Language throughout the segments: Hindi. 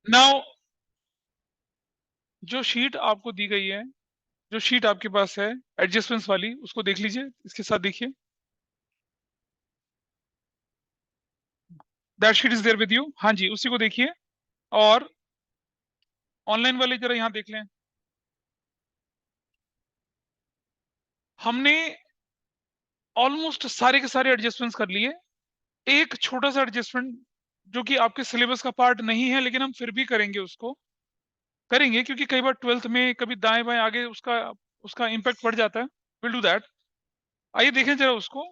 नाउ जो शीट आपको दी गई है, जो शीट आपके पास है एडजस्टमेंट्स वाली, उसको देख लीजिए, इसके साथ देखिए। That sheet is there with you, हाँ जी, उसी को देखिए। और ऑनलाइन वाले जरा यहाँ देख लें। हमने ऑलमोस्ट सारे के सारे एडजस्टमेंट्स कर लिए। एक छोटा सा एडजस्टमेंट जो कि आपके सिलेबस का पार्ट नहीं है, लेकिन हम फिर भी करेंगे, उसको करेंगे क्योंकि कई बार ट्वेल्थ में कभी दाएं बाएं आगे उसका उसका इम्पैक्ट पड़ जाता है। Will do that. आइए देखें जरा उसको।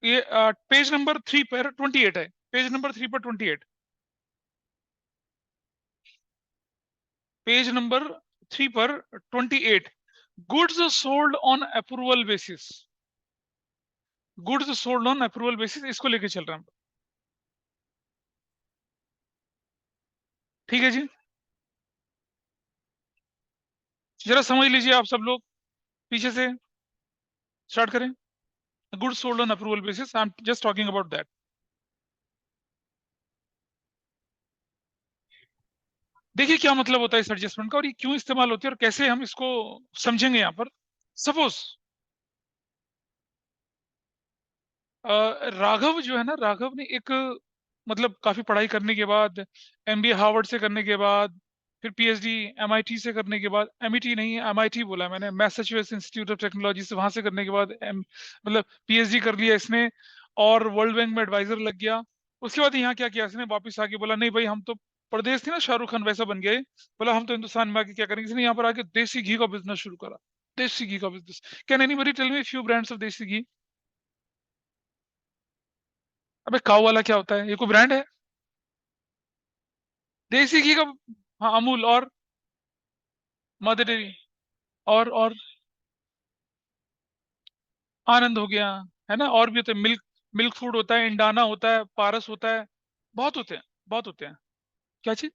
ये पेज नंबर 3 पर 28 है, पेज नंबर 3 पर 28। पेज नंबर 3 पर 28। Goods sold on approval basis, goods sold on approval basis, इसको लेके चल रहे हैं हम। ठीक है जी, जरा समझ लीजिए आप सब लोग, पीछे से स्टार्ट करें। Goods sold on approval basis, I am just talking about that. देखिए क्या मतलब होता है इस एडजस्टमेंट का, और ये क्यों इस्तेमाल होती है, और कैसे हम इसको समझेंगे यहाँ पर। सपोज राघव जो है ना, राघव ने एक मतलब काफी पढ़ाई करने के बाद, एमबीए हार्वर्ड से करने के बाद, फिर पीएचडी एमआईटी से करने के बाद, एमईटी नहीं एमआईटी बोला मैंने, मैसाचुसेट्स इंस्टीट्यूट ऑफ टेक्नोलॉजी से, वहां से करने के बाद मतलब पीएचडी कर लिया इसने, और वर्ल्ड बैंक में एडवाइजर लग गया। उसके बाद यहाँ क्या किया इसने, वापस आके बोला नहीं भाई, हम तो प्रदेश थी ना शाहरुख खान वैसा बन गए, बोला हम तो हिंदुस्तान में आके क्या करेंगे, इसने यहाँ पर आके देसी घी का बिजनेस शुरू करा। देसी घी का business. Can anybody tell me few brands of desi ghee? अबे काऊ वाला क्या होता है, ये कोई ब्रांड है? देसी घी का। हाँ, अमूल और मदर डेयरी, और आनंद हो गया, है ना, और भी होते हैं, मिल्क, मिल्क फूड होता है, इंडाना होता है, पारस होता है, बहुत होते हैं, बहुत होते हैं। क्या चीज?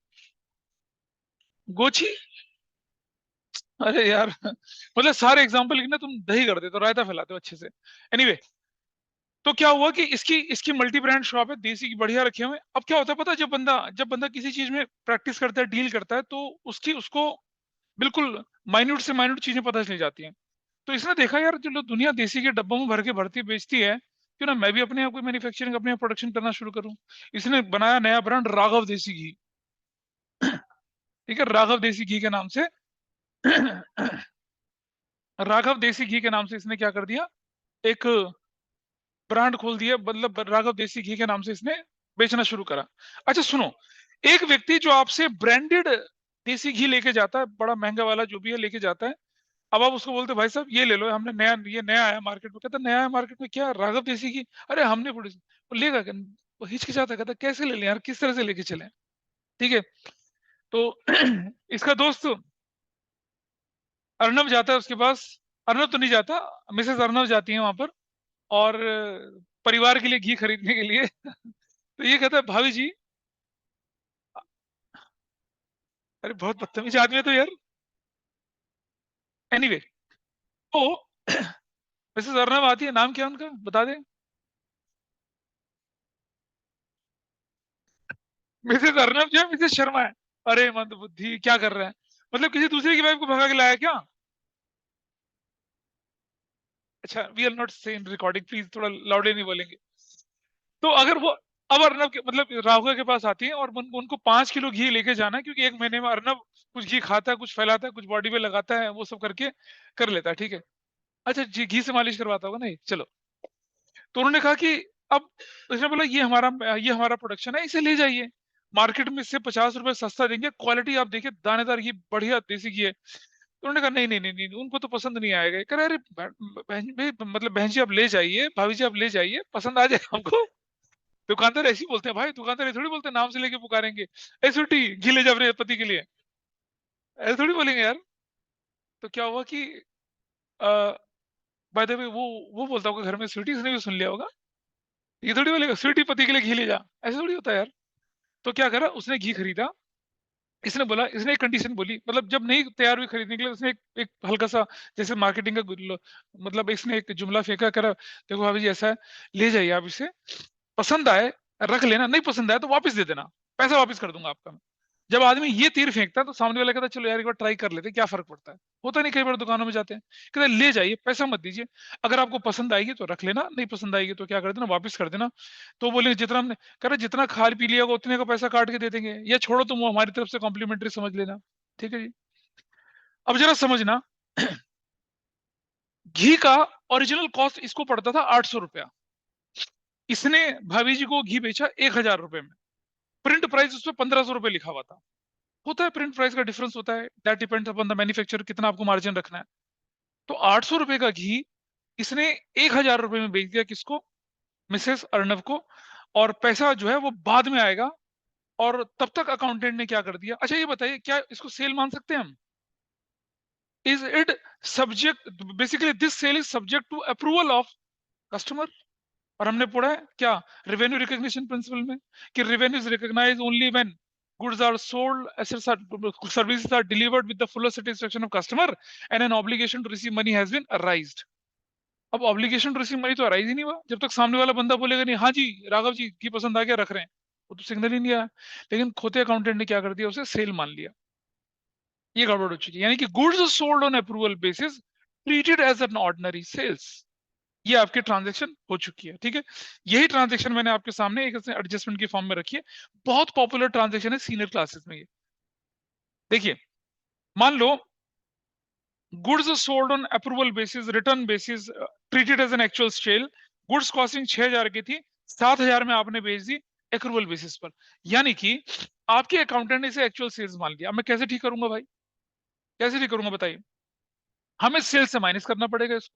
गोची? अरे यार मतलब सारे एग्जांपल लिखना, तुम दही कर देते हो, रायता फैलाते हो अच्छे से। एनीवे anyway, तो क्या हुआ कि इसकी इसकी मल्टी ब्रांड शॉप है, देसी की बढ़िया रखे हुए। अब क्या होता है पता है, जब बंदा किसी चीज में प्रैक्टिस करता है, डील करता है, तो उसकी उसको बिल्कुल माइन्यूट से माइन्यूट चीजें पता चल जाती हैं। तो इसने देखा यार, जो लोग दुनिया देसी के डब्बों में भर के भरती बेचती है, क्यों ना मैं भी अपने आप को मैन्युफैक्चरिंग, अपने आप प्रोडक्शन करना शुरू करूं। इसने बनाया नया ब्रांड, राघव देसी घी। ठीक है, राघव देसी घी के नाम से राघव देसी घी के नाम से इसने क्या कर दिया, एक ब्रांड खोल दिया, मतलब राघव देसी घी के नाम से इसने बेचना शुरू करा। अच्छा सुनो, एक व्यक्ति जो आपसे ब्रांडेड देसी घी लेके जाता है, बड़ा महंगा वाला जो भी है लेके जाता है, अब आप उसको बोलते भाई साहब ये ले लो, हमने नया, ये नया आया मार्केट में, कहता नया है मार्केट में क्या, राघव देसी घी, अरे हमने थोड़ी, वो लेगा वो हिचकिचाता, कहता कैसे ले लें यार, किस तरह से लेके चले। ठीक है, तो इसका दोस्त अर्नब जाता है उसके पास। अर्नब तो नहीं जाता, मिसेस अर्नब जाती है वहां पर, और परिवार के लिए घी खरीदने के लिए तो ये कहता है भाभी जी, अरे बहुत बदतमीज आदमी है तो यार। एनीवे तो मिसेस अर्नब आती है, नाम क्या है उनका बता दे। मिसेस अर्नब जो है, मिसेस शर्मा है। अरे मंद बुद्धि, क्या कर रहा है, मतलब किसी दूसरे की वाइफ को भगा के लाया क्या? अच्छा, वी आर नॉट से इन रिकॉर्डिंग, प्लीज थोड़ा लाउडली नहीं बोलेंगे। तो अगर वो, अब अर्नब के मतलब राहुल के पास आती है, और उनको 5 किलो घी लेके जाना है, क्योंकि एक महीने में अर्नब कुछ घी खाता है, कुछ फैलाता है, कुछ बॉडी में लगाता है, वो सब करके कर लेता है। ठीक है, अच्छा जी, घी से मालिश करवाता होगा नहीं, चलो। तो उन्होंने कहा कि, अब उसने बोला ये हमारा प्रोडक्शन है, इसे ले जाइए, मार्केट में इससे 50 रुपए सस्ता देंगे, क्वालिटी आप देखिए, दानेदार घी, बढ़िया देसी घी है। तो उन्होंने कहा नहीं नहीं नहीं नहीं, उनको तो पसंद नहीं आएगा। कह रहे अरे बहन भाई, मतलब बहन जी आप ले जाइए, भाभी जी आप ले जाइए, पसंद आ जाएगा हमको। दुकानदार ऐसे ही बोलते हैं भाई, दुकानदार ऐसे थोड़ी बोलते हैं, नाम से लेके पुकारेंगे, ए स्वीटी घी ले जा अपने पति के लिए, ऐसे थोड़ी बोलेंगे यार। तो क्या हुआ कि बाय द वे, वो बोलता होगा घर में स्वीटी, इसने भी सुन लिया होगा, ये थोड़ी बोलेगा स्वीटी पति के लिए घी ले जा, ऐसे थोड़ी होता है यार। तो क्या करा उसने, घी खरीदा। इसने बोला, इसने एक कंडीशन बोली, मतलब जब नहीं तैयार हुई खरीदने के लिए, उसने एक हल्का सा, जैसे मार्केटिंग का मतलब इसने एक जुमला फेंका, करा देखो भाभी जी ऐसा है, ले जाइए आप इसे, पसंद आए रख लेना, नहीं पसंद आए तो वापस दे देना, पैसा वापस कर दूंगा आपका मैं। जब आदमी ये तीर फेंकता है तो सामने वाला कहता है चलो यार एक बार ट्राई कर लेते हैं, क्या फर्क पड़ता है। होता नहीं, कई बार दुकानों में जाते हैं, कहते हैं ले जाइए, पैसा मत दीजिए, अगर आपको पसंद आएगी तो रख लेना, नहीं पसंद आएगी तो क्या कर देना, वापस कर देना। तो बोले जितना हमने कह रहे जितना खा पी लिया होगा उतने का पैसा काट के दे देंगे, या छोड़ो तुम वो हमारी तरफ से कॉम्प्लीमेंट्री समझ लेना। ठीक है जी। अब जरा समझना, घी का ओरिजिनल कॉस्ट इसको पड़ता था 800 रुपया, इसने भाभी जी को घी बेचा 1000 रुपए में, प्रिंट प्राइस उस पर 1500 रुपए लिखा हुआ था। होता है प्रिंट प्राइस का डिफरेंस होता है, that depends upon the manufacturer, कितना आपको मार्जिन रखना है। तो 800 रुपए का घी इसने 1000 रुपए में बेच दिया, किसको, मिसेस अर्णव को, और पैसा जो है वो बाद में आएगा। और तब तक अकाउंटेंट ने क्या कर दिया, अच्छा ये बताइए क्या इसको सेल मान सकते हैं हम? Is it subject, basically this sale is subject to approval of customer. और हमने पढ़ा है क्या रेवेन्यू रिकॉग्निशन प्रिंसिपल में, कि revenue is recognised only when goods are sold, assets are, services are delivered with the fuller satisfaction of customer and an obligation to receive money has been arised। अब ऑब्लिगेशन टू रिसीव मनी तो अराइज ही नहीं हुआ जब तक सामने वाला बंदा बोलेगा नहीं हाँ जी राघव जी की पसंद आ गया रख रहे हैं, वो तो सिग्नल ही नहीं आया। लेकिन खोते अकाउंटेंट ने क्या कर दिया, उसे सेल मान लिया, ये गड़बड़ हो चुकी है। यानी कि goods sold on approval basis treated as an ordinary sales, ये आपकी ट्रांजैक्शन हो चुकी है। ठीक है, यही ट्रांजैक्शन मैंने आपके सामने एक एडजस्टमेंट की फॉर्म में रखी है, बहुत पॉपुलर ट्रांजैक्शन है सीनियर क्लासेस में ये। देखिए, मान लो goods sold on approval basis, return basis, treated as an actual sale, goods costing 6000 की थी, 7000 में आपने बेच दी एक्रूवल बेसिस पर। यानी कि आपके अकाउंटेंट ने इसे एक्चुअल सेल्स मान लिया। अब मैं कैसे ठीक करूंगा भाई, कैसे ठीक करूंगा बताइए? हमें सेल्स से माइनस करना पड़ेगा इसको,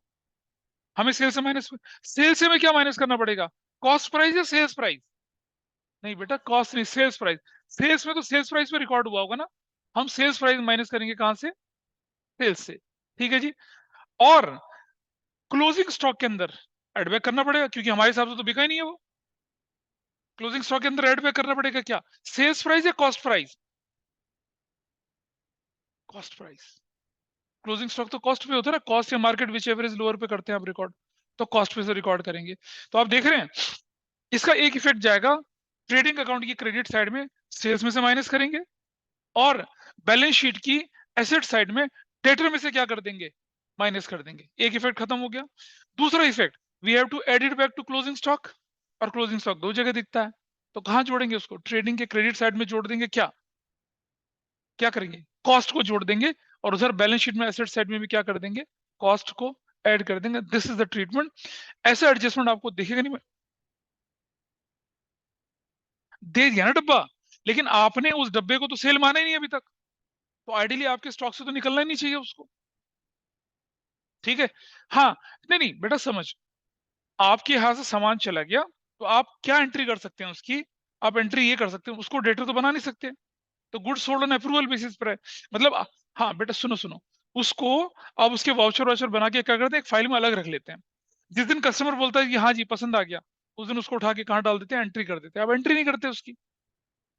हमें सेल्स से माइनस, सेल्स से में क्या माइनस करना पड़ेगा, कॉस्ट प्राइस या सेल्स प्राइस? नहीं बेटा कॉस्ट नहीं, सेल्स प्राइस। सेल्स में तो सेल्स प्राइस पे रिकॉर्ड हुआ होगा ना, हम सेल्स प्राइस माइनस करेंगे कहां से, सेल्स से। ठीक है जी। और क्लोजिंग स्टॉक के अंदर एड बैक करना पड़ेगा, क्योंकि हमारे हिसाब से तो बिका ही नहीं है वो। क्लोजिंग स्टॉक के अंदर एड बैक करना पड़ेगा क्या, सेल्स प्राइस या cost price? Cost price. Closing stock तो कॉस्ट पे होता है ना, कॉस्ट या मार्केट विच एवरेज लोअर पे करते हैं आप रिकॉर्ड, तो कॉस्ट पे से रिकॉर्ड करेंगे। तो आप देख रहे हैं इसका एक इफेक्ट जाएगा ट्रेडिंग अकाउंट की क्रेडिट साइड में, सेल्स में से माइनस करेंगे, और बैलेंस शीट की एसेट साइड में डेटर में से क्या कर देंगे, माइनस कर देंगे। एक इफेक्ट खत्म हो गया। दूसरा effect, we have to add it back to closing stock, और क्लोजिंग स्टॉक दो जगह दिखता है, तो कहां जोड़ेंगे उसको, ट्रेडिंग के क्रेडिट साइड में जोड़ देंगे, क्या क्या करेंगे, कॉस्ट को जोड़ देंगे, और उधर बैलेंस शीट में एसेट साइड में भी क्या कर देंगे, कॉस्ट को ऐड कर देंगे। This is the treatment. ऐसा एडजस्टमेंट आपको दिखेगा नहीं, दे दिया ना डब्बा, लेकिन आपने उस डब्बे को तो सेल माना ही नहीं अभी तक, तो आइडियली आपके स्टॉक से तो निकलना ही नहीं चाहिए उसको। ठीक है, हाँ, नहीं नहीं बेटा समझ, आपके यहां से सामान चला गया तो आप क्या एंट्री कर सकते हैं उसकी, आप एंट्री ये कर सकते हैं, उसको डेटर तो बना नहीं सकते, तो goods sold on approval basis पर है। मतलब हाँ बेटा सुनो सुनो, उसको आप उसके वाउचर वाउचर बना के क्या करते हैं, एक फाइल में अलग रख लेते हैं। जिस दिन कस्टमर बोलता है कि हाँ जी पसंद आ गया, उस दिन उसको उठा के कहाँ डाल देते हैं, एंट्री कर देते हैं। अब एंट्री नहीं करते उसकी,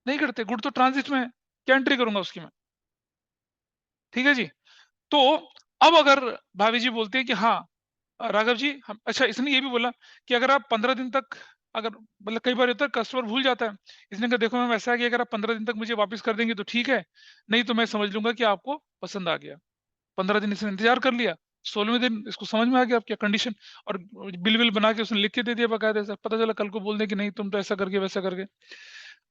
नहीं करते, गुड तो ट्रांजिट में है, क्या एंट्री करूंगा उसकी मैं। ठीक है जी। तो अब अगर भाभी जी बोलते हैं कि हाँ राघव जी हम, अच्छा इसने ये भी बोला कि अगर आप 15 दिन तक, अगर मतलब कई बार होता है कस्टमर भूल जाता है, इसने कहा देखो मैम ऐसा है कि अगर आप 15 दिन तक मुझे वापस कर देंगे तो ठीक है, नहीं तो मैं समझ लूंगा कि आपको पसंद आ गया। 15 दिन इसने इंतजार कर लिया, 16वें दिन इसको समझ में आ गया आपकी कंडीशन, और बिल विल बना के उसने लिख के दे दिया बकायदे से। पता चला कल को बोल दे कि नहीं तुम तो ऐसा करके वैसा करके,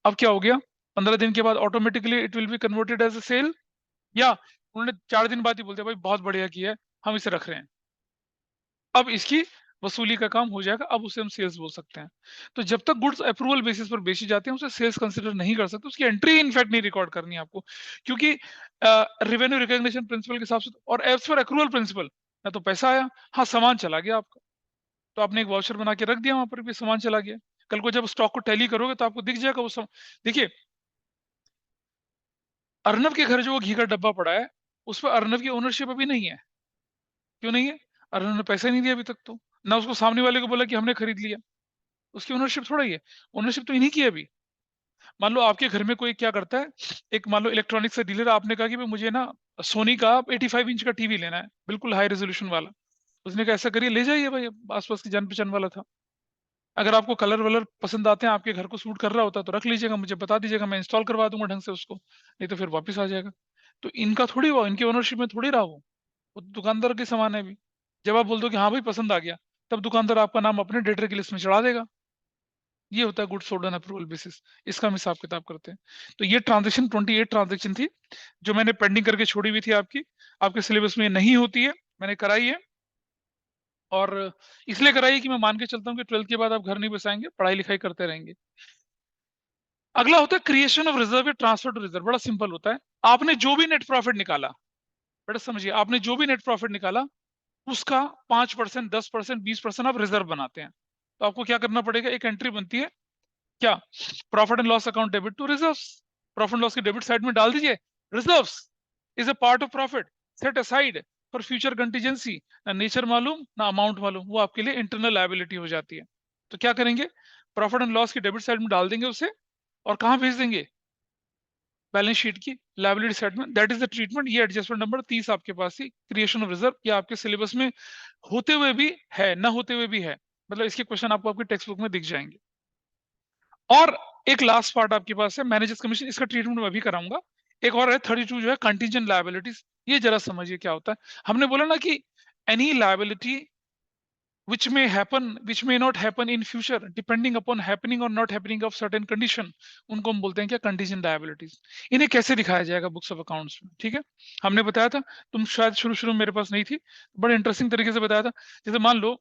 अब क्या हो गया, 15 दिन के बाद automatically it will be converted as a sale, या उन्होंने 4 दिन बाद ही बोलते भाई बहुत बढ़िया किया है हम इसे रख रहे हैं, अब इसकी वसूली का काम हो जाएगा, अब उसे हम सेल्स बोल सकते हैं। तो जब तक गुड्स अप्रूवल बेसिस पर बेची जाते हैं उसे सेल्स कंसीडर नहीं कर सकते, उसकी एंट्री इनफैक्ट नहीं रिकॉर्ड करनी है आपको, क्योंकि रेवेन्यू रिकॉग्निशन प्रिंसिपल के हिसाब से और एज पर अक्रूवल प्रिंसिपल, ना तो पैसा आया, हाँ सामान चला गया आपका, तो आपने एक वाउचर बना के रख दिया वहां पर भी सामान चला गया, कल को जब स्टॉक को टैली करोगे तो आपको दिख जाएगा वो देखिए अर्नब के घर जो वो घी का डब्बा पड़ा है उस पर अर्नब की ओनरशिप अभी नहीं है। क्यों नहीं है, अर्नब ने पैसा नहीं दिया अभी तक, तो ना उसको सामने वाले को बोला कि हमने खरीद लिया, उसकी ओनरशिप थोड़ा ही है, ओनरशिप तो इन्हीं की है अभी। मान लो आपके घर में कोई क्या करता है, एक मान लो इलेक्ट्रॉनिक्स का डीलर, आपने कहा कि भाई मुझे ना सोनी का 85 इंच का टीवी लेना है, बिल्कुल हाई रेजोल्यूशन वाला, उसने कहा ऐसा करिए ले जाइए भाई, आसपास की जान पहचान वाला था, अगर आपको कलर वलर पसंद आते हैं, आपके घर को सूट कर रहा होता है तो रख लीजिएगा, मुझे बता दीजिएगा, मैं इंस्टॉल करवा दूंगा ढंग से उसको, नहीं तो फिर वापस आ जाएगा। तो इनका थोड़ी वो, इनकी ओनरशिप में थोड़ी रहा वो दुकानदार के सामान है भी। जब आप बोल दो कि हाँ भाई पसंद आ गया, तब दुकानदार आपका नाम अपने डेटर की लिस्ट में चढ़ा देगा। ये होता है good sold on approval basis. इसका हम हिसाब किताब करते हैं। तो ये ट्रांजेक्शन 28 ट्रांजेक्शन थी जो मैंने पेंडिंग करके छोड़ी हुई थी आपकी, आपके सिलेबस में नहीं होती है, मैंने कराई है। और इसलिए कराई है कि मैं मान के चलता हूँ कि 12th के बाद आप घर नहीं बसाएंगे, पढ़ाई लिखाई करते रहेंगे। अगला होता है क्रिएशन ऑफ रिजर्व या ट्रांसफर टू रिजर्व। बड़ा सिंपल होता है। आपने जो भी नेट प्रॉफिट निकाला, बेटा समझिए, आपने जो भी नेट प्रॉफिट निकाला उसका 5%, 10%, 20% आप रिजर्व बनाते हैं। तो आपको क्या करना पड़ेगा, एक एंट्री बनती है क्या, profit and loss account debit to reserves. Profit and loss की डेबिट साइड में डाल दीजिए reserves is a part of profit set aside for future contingency. ना नेचर मालूम ना अमाउंट मालूम, वो आपके लिए इंटरनल लायबिलिटी हो जाती है। तो क्या करेंगे, प्रॉफिट एंड लॉस की डेबिट साइड में डाल देंगे उसे, और कहां भेज देंगे, बैलेंस शीट की लायबिलिटी साइड में। That is the treatment. ये एडजस्टमेंट नंबर 30 आपके पास ही, क्रिएशन ऑफ रिजर्व, ये आपके सिलेबस में होते हुए भी है, ना होते हुए भी है, मतलब इसके क्वेश्चन आपको आपकी टेक्स्ट बुक में दिख जाएंगे। और एक लास्ट पार्ट आपके पास है मैनेजर्स कमीशन, इसका ट्रीटमेंट मैं भी कराऊंगा। एक और है 32 जो है कंटीजेंट लायबिलिटीज। ये जरा समझिए क्या होता है। हमने बोला ना कि any liability which may happen which may not happen in future depending upon happening or not happening of certain condition, उनको हम बोलते हैं क्या, कंटीजेंट लायबिलिटीज। इन्हें कैसे दिखाया जाएगा बुक्स ऑफ अकाउंट्स में, ठीक है। हमने बताया था, तुम शायद शुरू शुरू में मेरे पास नहीं थी, बड़े इंटरेस्टिंग तरीके से बताया था। जैसे मान लो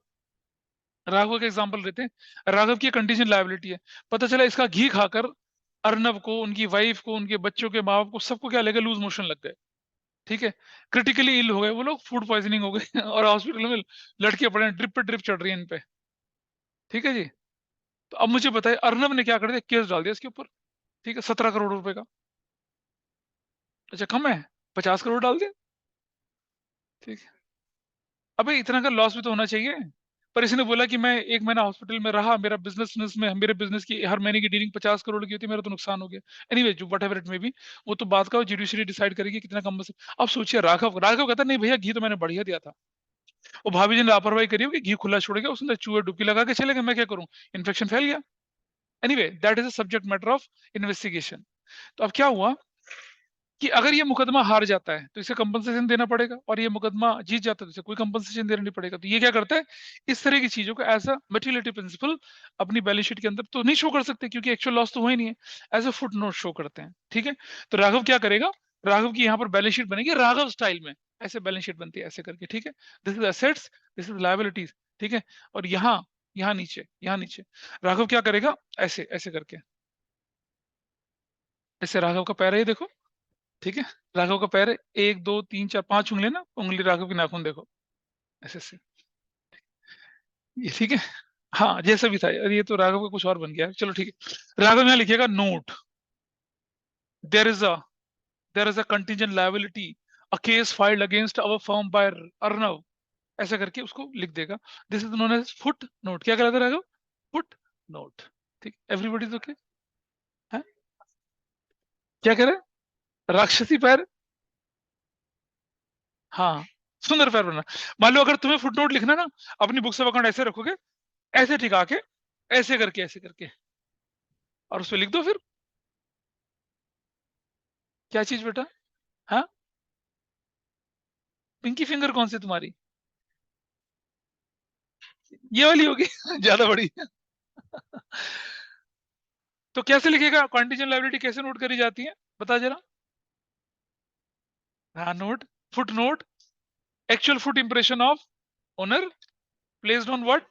राघव का एग्जांपल लेते हैं, राघव की कंटीजेंट लायबिलिटी है, पता चला इसका घी खाकर अर्नब को, उनकी वाइफ को, उनके बच्चों के माँ बाप को, सबको क्या लगे, लूज मोशन लग गए, ठीक है, क्रिटिकली इल हो गए वो लोग, फूड पॉइजनिंग हो गई और हॉस्पिटल में लड़के पड़े हैं, ड्रिप पे ड्रिप चढ़ रही है इन पे, ठीक है जी। तो अब मुझे बताइए अर्नब ने क्या कर दिया, केस डाल दिया इसके ऊपर, ठीक है, 17 करोड़ रुपए का। अच्छा कम है, 50 करोड़ डाल दिया, ठीक है। अबे इतना का लॉस भी तो होना चाहिए। पर इसने बोला कि मैं 1 महीना हॉस्पिटल में रहा, मेरा बिजनेस में, मेरे बिजनेस की हर महीने की डीलिंग 50 करोड़ की होती है, मेरा तो नुकसान हो गया। एनीवे जो वट एवर इट में भी, वो तो बात का जुडिशरी डिसाइड करेगी कितना कम से। अब सोचिए राघव राघव कहता नहीं भैया घी तो मैंने बढ़िया दिया था, वो भाभी जी ने लापरवाही करी होगी, घी खुला छोड़ गया, उसने चूहे डुबकी लगा के चले गए, मैं क्या करूं, इन्फेक्शन फैल गया। Anyway that is a subject matter of investigation. तो अब क्या हुआ कि अगर ये मुकदमा हार जाता है तो इसे कंपनसेशन देना पड़ेगा, और ये मुकदमा जीत जाता है तो इसे कोई कंपनसेशन देना नहीं पड़ेगा। तो ये क्या करता है, इस तरह की चीजों को एज अ मटेरियलिटी प्रिंसिपल अपनी बैलेंस शीट के अंदर तो नहीं शो कर सकते, क्योंकि एक्चुअल लॉस तो हुआ ही नहीं है, as a footnote show करते हैं, ठीक है। तो राघव क्या करेगा, राघव की यहाँ पर बैलेंस शीट बनेगी राघव स्टाइल में, ऐसे बैलेंस शीट बनती है ऐसे करके, ठीक है। This is assets, this is liabilities, ठीक है। और यहाँ नीचे राघव क्या करेगा, ऐसे ऐसे करके, ऐसे राघव का पैर है ये देखो, ठीक है। राघव का पैर है, 1 2 3 4 5 उंगली ना, उंगली राघव की नाखून देखो, ऐसे ऐसे, ये ठीक है। हाँ जैसा भी था, अरे ये तो राघव का कुछ और बन गया, चलो ठीक है। राघव यहाँ लिखेगा note, there is a there is a contingent liability, a case filed against our firm by Arnav, ऐसा करके उसको लिख देगा। This is known as footnote. क्या कहलाता है राघव, फुट नोट, ठीक। एवरीबॉडी इज ओके, है क्या कह रहे हैं, राक्षसी पैर, हाँ सुंदर पैर बना। मान लो अगर तुम्हें फुट नोट लिखना ना, अपनी बुक्स ऑफ अकाउंट ऐसे रखोगे, ऐसे टिका के, ऐसे करके, और उसमें लिख दो फिर, क्या चीज बेटा, हाँ पिंकी फिंगर कौन सी तुम्हारी, ये वाली होगी ज्यादा बड़ी तो कैसे लिखेगा, कॉन्टीजेंट लायबिलिटी कैसे नोट करी जाती है, बता जरा। हाँ note, foot note, actual foot impression of owner placed on what,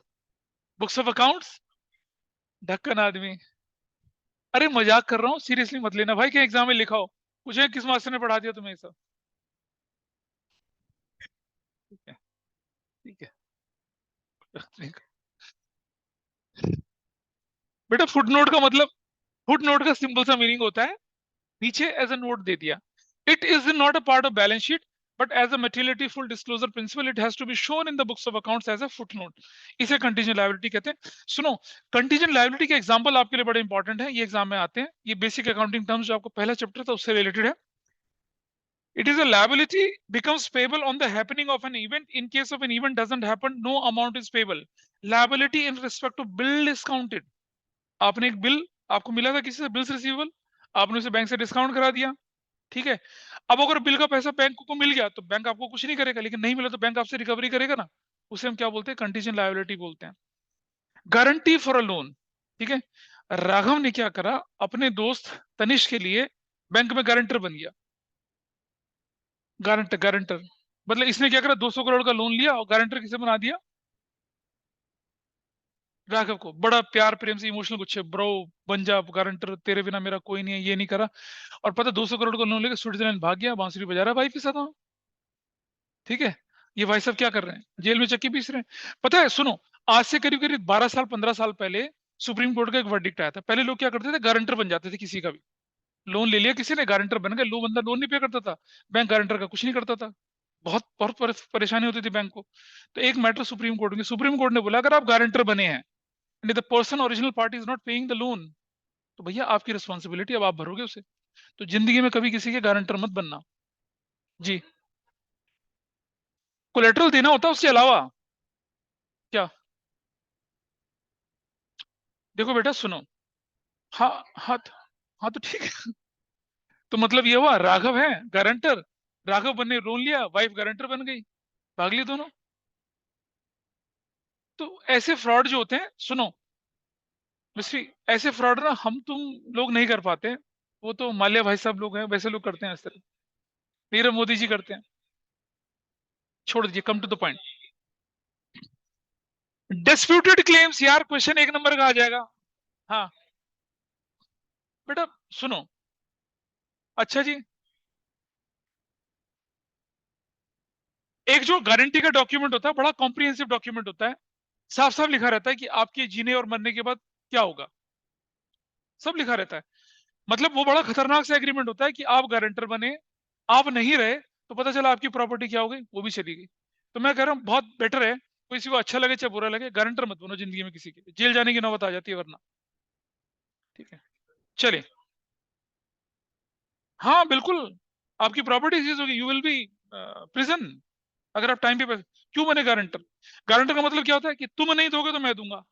books of accounts, ढक्कन आदमी। अरे मजाक कर रहा हूँ, सीरियसली मत लेना भाई, क्या एग्जाम में लिखा हो, पूछे किस मास्टर ने पढ़ा दिया तुम्हें ये सब, ठीक है, ठीक है बेटा फुट नोट का मतलब, फुट नोट का सिंपल सा मीनिंग होता है, नीचे एज अ नोट दे दिया। It is not a part of balance sheet but as a materiality full disclosure principle it has to be shown in the books of accounts as a footnote. इसे कंटीजेंट लायबिलिटी कहते हैं। सुनो, कंटीजेंट लायबिलिटी के एग्जांपल आपके लिए बड़े इंपॉर्टेंट है, ये एग्जाम में आते हैं, ये बेसिक अकाउंटिंग टर्म्स जो आपको पहला चैप्टर था उससे रिलेटेड है। It is a liability becomes payable on the happening of an event. In case of an event doesn't happen, no amount is payable. Liability in respect to bill discounted. आपने एक बिल, आपको मिला था किसी से बिल्स रिसीवेबल, आपने उसे बैंक से डिस्काउंट करा दिया, ठीक है। अब अगर बिल का पैसा बैंक को मिल गया तो बैंक आपको कुछ नहीं करेगा, लेकिन नहीं मिला तो बैंक आपसे रिकवरी करेगा ना, उसे हम क्या बोलते हैं, कंटीजेंट लायबिलिटी बोलते हैं। गारंटी फॉर अ लोन, ठीक है। राघव ने क्या करा, अपने दोस्त तनिष्क के लिए बैंक में गारंटर बन गया। गारंटर, गारंटर मतलब इसने क्या करा, 200 करोड़ का लोन लिया और गारंटर किसे बना दिया, राघव को। बड़ा प्यार प्रेम से इमोशनल गुच्छे, ब्रो बन जा गारंटर, तेरे बिना मेरा कोई नहीं है, ये नहीं करा। और पता 200 करोड़ का लोन लेकर स्विट्जरलैंड भाग गया, बांसुरी बजा रहा है भाई के साथ वहां, ठीक है। ये भाई साहब क्या कर रहे हैं, जेल में चक्की पीस रहे हैं। पता है, सुनो, आज से करीब करीब 12 साल 15 साल पहले सुप्रीम कोर्ट का एक वर्डिक्ट आया था। पहले लोग क्या करते थे, गारंटर बन जाते थे किसी का भी, लोन ले लिया किसी ने, गारंटर बन गए, लो बंदा लोन नहीं पे करता था, बैंक गारंटर का कुछ नहीं करता था। बहुत बहुत परेशानी होती थी बैंक को। तो एक मैटर सुप्रीम कोर्ट में, सुप्रीम कोर्ट ने बोला अगर आप गारंटर बने हैं and the person original party is not paying the loan, तो भैया आपकी रिस्पॉन्सिबिलिटी, अब आप भरोगे उसे। तो जिंदगी में कभी किसी के गारंटर मत बनना जी। कोलेटरल देना होता है उसके अलावा। क्या, देखो बेटा सुनो, हाँ हाँ हाँ, तो ठीक है। तो मतलब ये हुआ, राघव है गारंटर, राघव बनने लोन लिया, वाइफ गारंटर बन गई, भाग लिए दोनों। तो ऐसे फ्रॉड जो होते हैं, सुनो मिस्ट्री, ऐसे फ्रॉड ना हम तुम लोग नहीं कर पाते, वो तो माल्या भाई साहब लोग हैं, वैसे लोग करते हैं इस तरह, नीरव मोदी जी करते हैं। छोड़ दीजिए, come to the point. Disputed claims, यार क्वेश्चन एक नंबर का आ जाएगा। हाँ बेटा सुनो, अच्छा जी, एक जो गारंटी का डॉक्यूमेंट होता है बड़ा कॉम्प्रिहेंसिव डॉक्यूमेंट होता है, साफ साफ लिखा रहता है कि आपके जीने और मरने के बाद क्या होगा, सब लिखा रहता है। मतलब वो बड़ा खतरनाक सा एग्रीमेंट होता है कि आप गारंटर बने, आप नहीं रहे, तो पता चला आपकी प्रॉपर्टी क्या हो गई, वो भी चली गई। तो मैं कह रहा हूँ बहुत बेटर है, किसी को अच्छा लगे चाहे बुरा लगे, गारंटर मत बनो जिंदगी में किसी के, जेल जाने की नौबत आ जाती है वरना, ठीक है। चलिए, हाँ बिल्कुल, आपकी प्रॉपर्टी सीज होगी, यू विल बी प्रिजन, अगर आप टाइम पे क्यों बने गारंटर। गारंटर का मतलब क्या होता है कि तुम नहीं दोगे तो मैं दूंगा,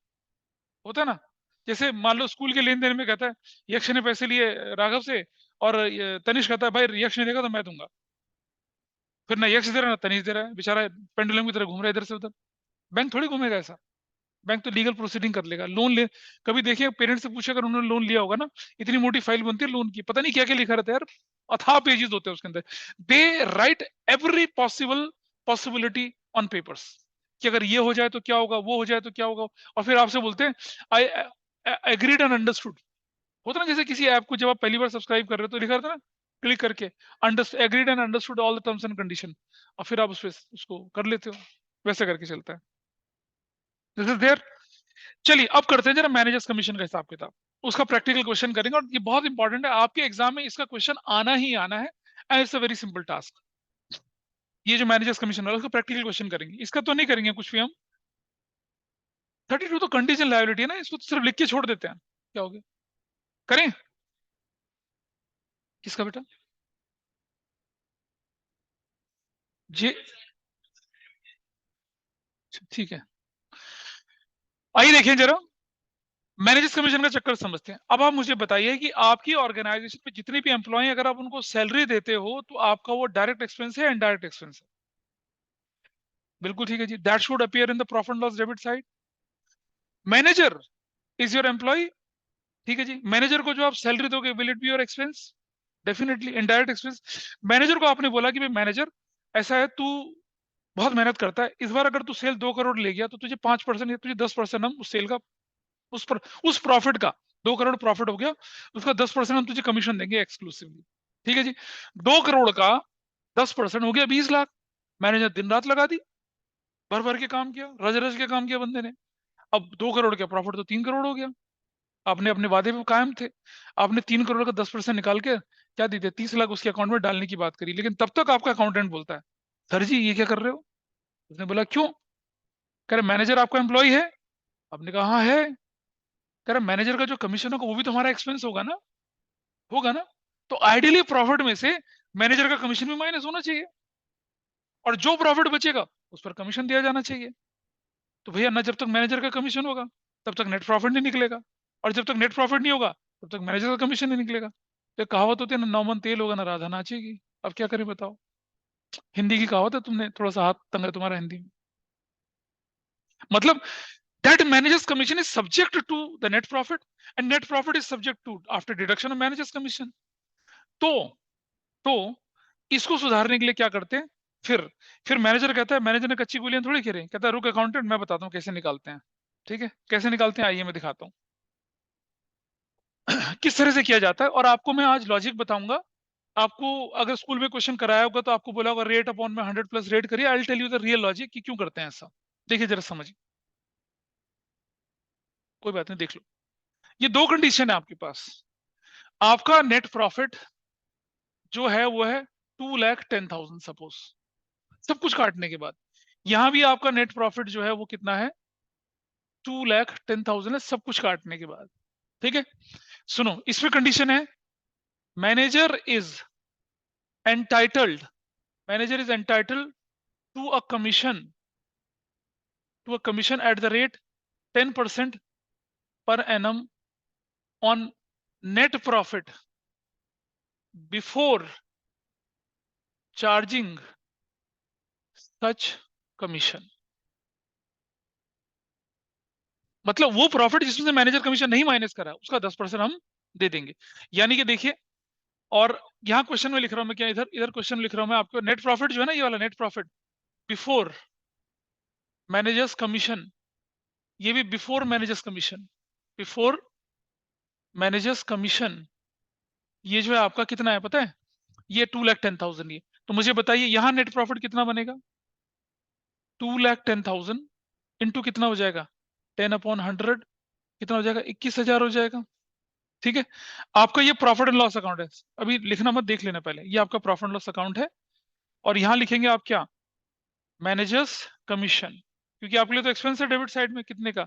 होता है ना। जैसे मान लो स्कूल के लेन देन में कहता है, यक्ष ने पैसे लिए राघव से, और तनिष्क कहता है भाई यक्ष ने देगा तो मैं दूंगा, फिर ना यक्ष दे रहा है ना तनिष्क दे रहा है, बेचारा पेंडुलम की तरह घूम रहा है इधर से उधर। बैंक थोड़ी घूमेगा ऐसा, बैंक तो लीगल प्रोसीडिंग कर लेगा। लोन ले, कभी देखिए पेरेंट्स से पूछे अगर उन्होंने लोन लिया होगा ना, इतनी मोटी फाइल बनती है लोन की, पता नहीं क्या क्या लिखा रहता है यार, अथाह पेजेस होते हैं उसके अंदर। They write every possible possibility on papers, कि अगर ये हो जाए तो क्या होगा, वो हो जाए तो क्या होगा। और फिर आपसे बोलते हैं आई एग्रीड एंड अंडरस्टूड, होता ना, जैसे किसी ऐप को जब आप पहली बार सब्सक्राइब कर रहे हो तो लिखा रहता है ना, क्लिक करके agreed and understood all the terms and condition, और फिर आप उसको कर लेते हो, वैसे करके चलता है। This is there. चलिए अब करते हैं जरा मैनेजर्स कमीशन का हिसाब किताब, उसका प्रैक्टिकल क्वेश्चन करेंगे, और ये बहुत इंपॉर्टेंट है, आपके एग्जाम में इसका क्वेश्चन आना ही आना है, and it's a very simple task. ये जो मैनेजर्स कमीशन है उसका प्रैक्टिकल क्वेश्चन करेंगे, इसका तो नहीं करेंगे कुछ भी हम। 32 तो कंडीशन लायबिलिटी है ना, इसको तो सिर्फ लिख के छोड़ देते हैं, क्या हो गया, करें। किसका बेटा, जी ठीक है, आइए देखिए जरा, मैनेजर्स कमीशन का चक्कर समझते हैं। अब आप मुझे बताइए कि आपकी ऑर्गेनाइजेशन में जितने भी एम्प्लॉय हैं, अगर आप उनको सैलरी देते हो तो आपका वो डायरेक्ट एक्सपेंस है, इनडायरेक्ट एक्सपेंस है। बिल्कुल ठीक है जी, that should appear in the profit and loss debit side. Manager is your employ, ठीक है जी, मैनेजर को जो आप सैलरी दोगे will it be your expense, definitely indirect expense. Manager को आपने बोला कि भाई मैनेजर, ऐसा है तू बहुत मेहनत करता है, इस बार अगर तू सेल 2 करोड़ ले गया तो तुझे 5% या तुझे 10% हम उस सेल का, उस पर, उस प्रॉफिट का, 2 करोड़ प्रॉफिट हो गया, उसका 10% हम तुझे कमीशन देंगे एक्सक्लूसिवली, ठीक है जी। 2 करोड़ का 10% हो गया 20 लाख। मैनेजर दिन रात लगा दी, भर भर के काम किया, रज रज के काम किया बंदे ने। अब 2 करोड़ का प्रॉफिट तो 3 करोड़ हो गया, आपने अपने वादे पे कायम थे, आपने 3 करोड़ का 10% निकाल के क्या दी थे, 30 लाख उसके अकाउंट में डालने की बात करी, लेकिन तब तक आपका अकाउंटेंट बोलता है सर जी ये क्या कर रहे हो। उसने बोला क्यों, कह रहे मैनेजर आपका एम्प्लॉय है। आपने कहा हाँ है। कह रहे मैनेजर का जो कमीशन होगा वो भी तो हमारा एक्सपेंस होगा ना, होगा ना। तो आइडियली प्रॉफिट में से मैनेजर का कमीशन भी माइनस होना चाहिए, और जो प्रॉफिट बचेगा उस पर कमीशन दिया जाना चाहिए। तो भैया ना, जब तक मैनेजर का कमीशन होगा तब तक नेट प्रॉफिट नहीं निकलेगा, और जब तक नेट प्रॉफिट नहीं होगा तब तक मैनेजर का कमीशन नहीं निकलेगा। तो एक कहावत होती है ना, नौ मन तेल होगा ना राधा नाचेगी। अब क्या करें बताओ, हिंदी की कहावत है, तुमने थोड़ा सा हाथ तंग है तुम्हारा हिंदी में। मतलब that manager's commission is subject to the net profit, and net profit is subject to after deduction of manager's commission। तो तो इसको सुधारने के लिए क्या करते हैं, फिर मैनेजर कहता है, मैनेजर ने कच्ची गोलियां थोड़ी खेले, कहता है रुक अकाउंटेंट मैं बताता हूँ कैसे निकालते हैं। ठीक है, कैसे निकालते हैं आइए मैं दिखाता हूँ किस तरह से किया जाता है। और आपको मैं आज लॉजिक बताऊंगा। आपको अगर स्कूल में क्वेश्चन कराया होगा तो आपको बोला होगा रेट अपॉन में 100 प्लस रेट करिए, I will tell you the real logic कि क्यों करते हैं ऐसा। देखिए जरा समझिए, कोई बात नहीं, देख लो। ये दो कंडीशन है आपके पास। आपका नेट प्रॉफिट जो है वो है 2,10,000 सपोज, सब कुछ काटने के बाद। यहां भी आपका नेट प्रॉफिट जो है वो कितना है, 2,10,000 है, सब कुछ काटने के बाद। ठीक है, सुनो इसमें कंडीशन है, manager is entitled manager is entitled to a commission at the rate 10% per annum on net profit before charging such commission। मतलब वो प्रॉफिट जिसमें से मैनेजर कमीशन नहीं माइनस करा उसका 10% हम दे देंगे। यानी कि देखिए, और यहाँ क्वेश्चन में लिख रहा हूं मैं, क्या इधर इधर क्वेश्चन में लिख रहा हूं मैं आपको, नेट प्रॉफिट जो है ना, ये वाला net profit before managers commission, ये भी before managers commission, before managers commission, ये जो है आपका कितना है पता है, ये 2,10,000। ये तो मुझे बताइए यहाँ नेट प्रॉफिट कितना बनेगा, 2,10,000 इंटू कितना हो जाएगा, 10/100, कितना हो जाएगा, 21,000 हो जाएगा। ठीक है, आपका ये प्रॉफिट एंड लॉस अकाउंट है। अभी लिखना मत, देख लेना पहले, ये आपका प्रॉफिट एंड लॉस अकाउंट है। और यहां लिखेंगे आप क्या, मैनेजर्स कमीशन, क्योंकि आपके लिए तो एक्सपेंस है डेबिट साइड में, कितने का,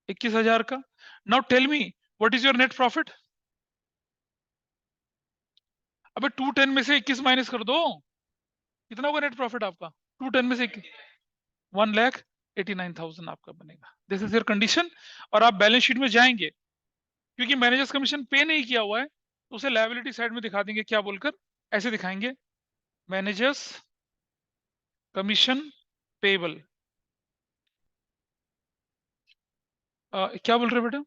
21,000 का। Now tell me what is your net profit. अबे 210 में से 21 माइनस कर दो, कितना होगा नेट प्रॉफिट आपका, 210 में से 1,89,000 आपका बनेगा। This is your condition. और आप बैलेंस शीट में जाएंगे, क्योंकि मैनेजर्स कमीशन पे नहीं किया हुआ है तो उसे लायबिलिटी साइड में दिखा देंगे, क्या बोलकर, ऐसे दिखाएंगे, मैनेजर्स कमीशन पेबल। क्या बोल रहे हो बेटा,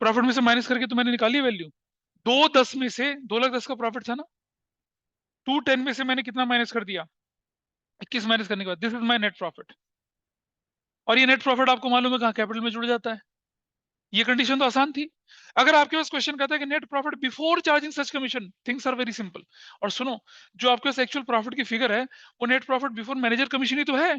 प्रॉफिट में से माइनस करके तो मैंने निकाली वैल्यू, 210 में से 2,10,000 का प्रॉफिट था ना, 210 में से मैंने कितना माइनस कर दिया, 21 माइनस करने के बाद, this is my net profit. और ये नेट प्रॉफिट आपको मालूम है कहाँ, कैपिटल में जुड़ जाता है। ये कंडीशन तो आसान थी। अगर आपके पास क्वेश्चन कहता है कि net profit before charging such commission, things are very simple. और सुनो, जो आपके पास एक्चुअल प्रॉफिट की फिगर है वो net profit before manager commission ही तो है,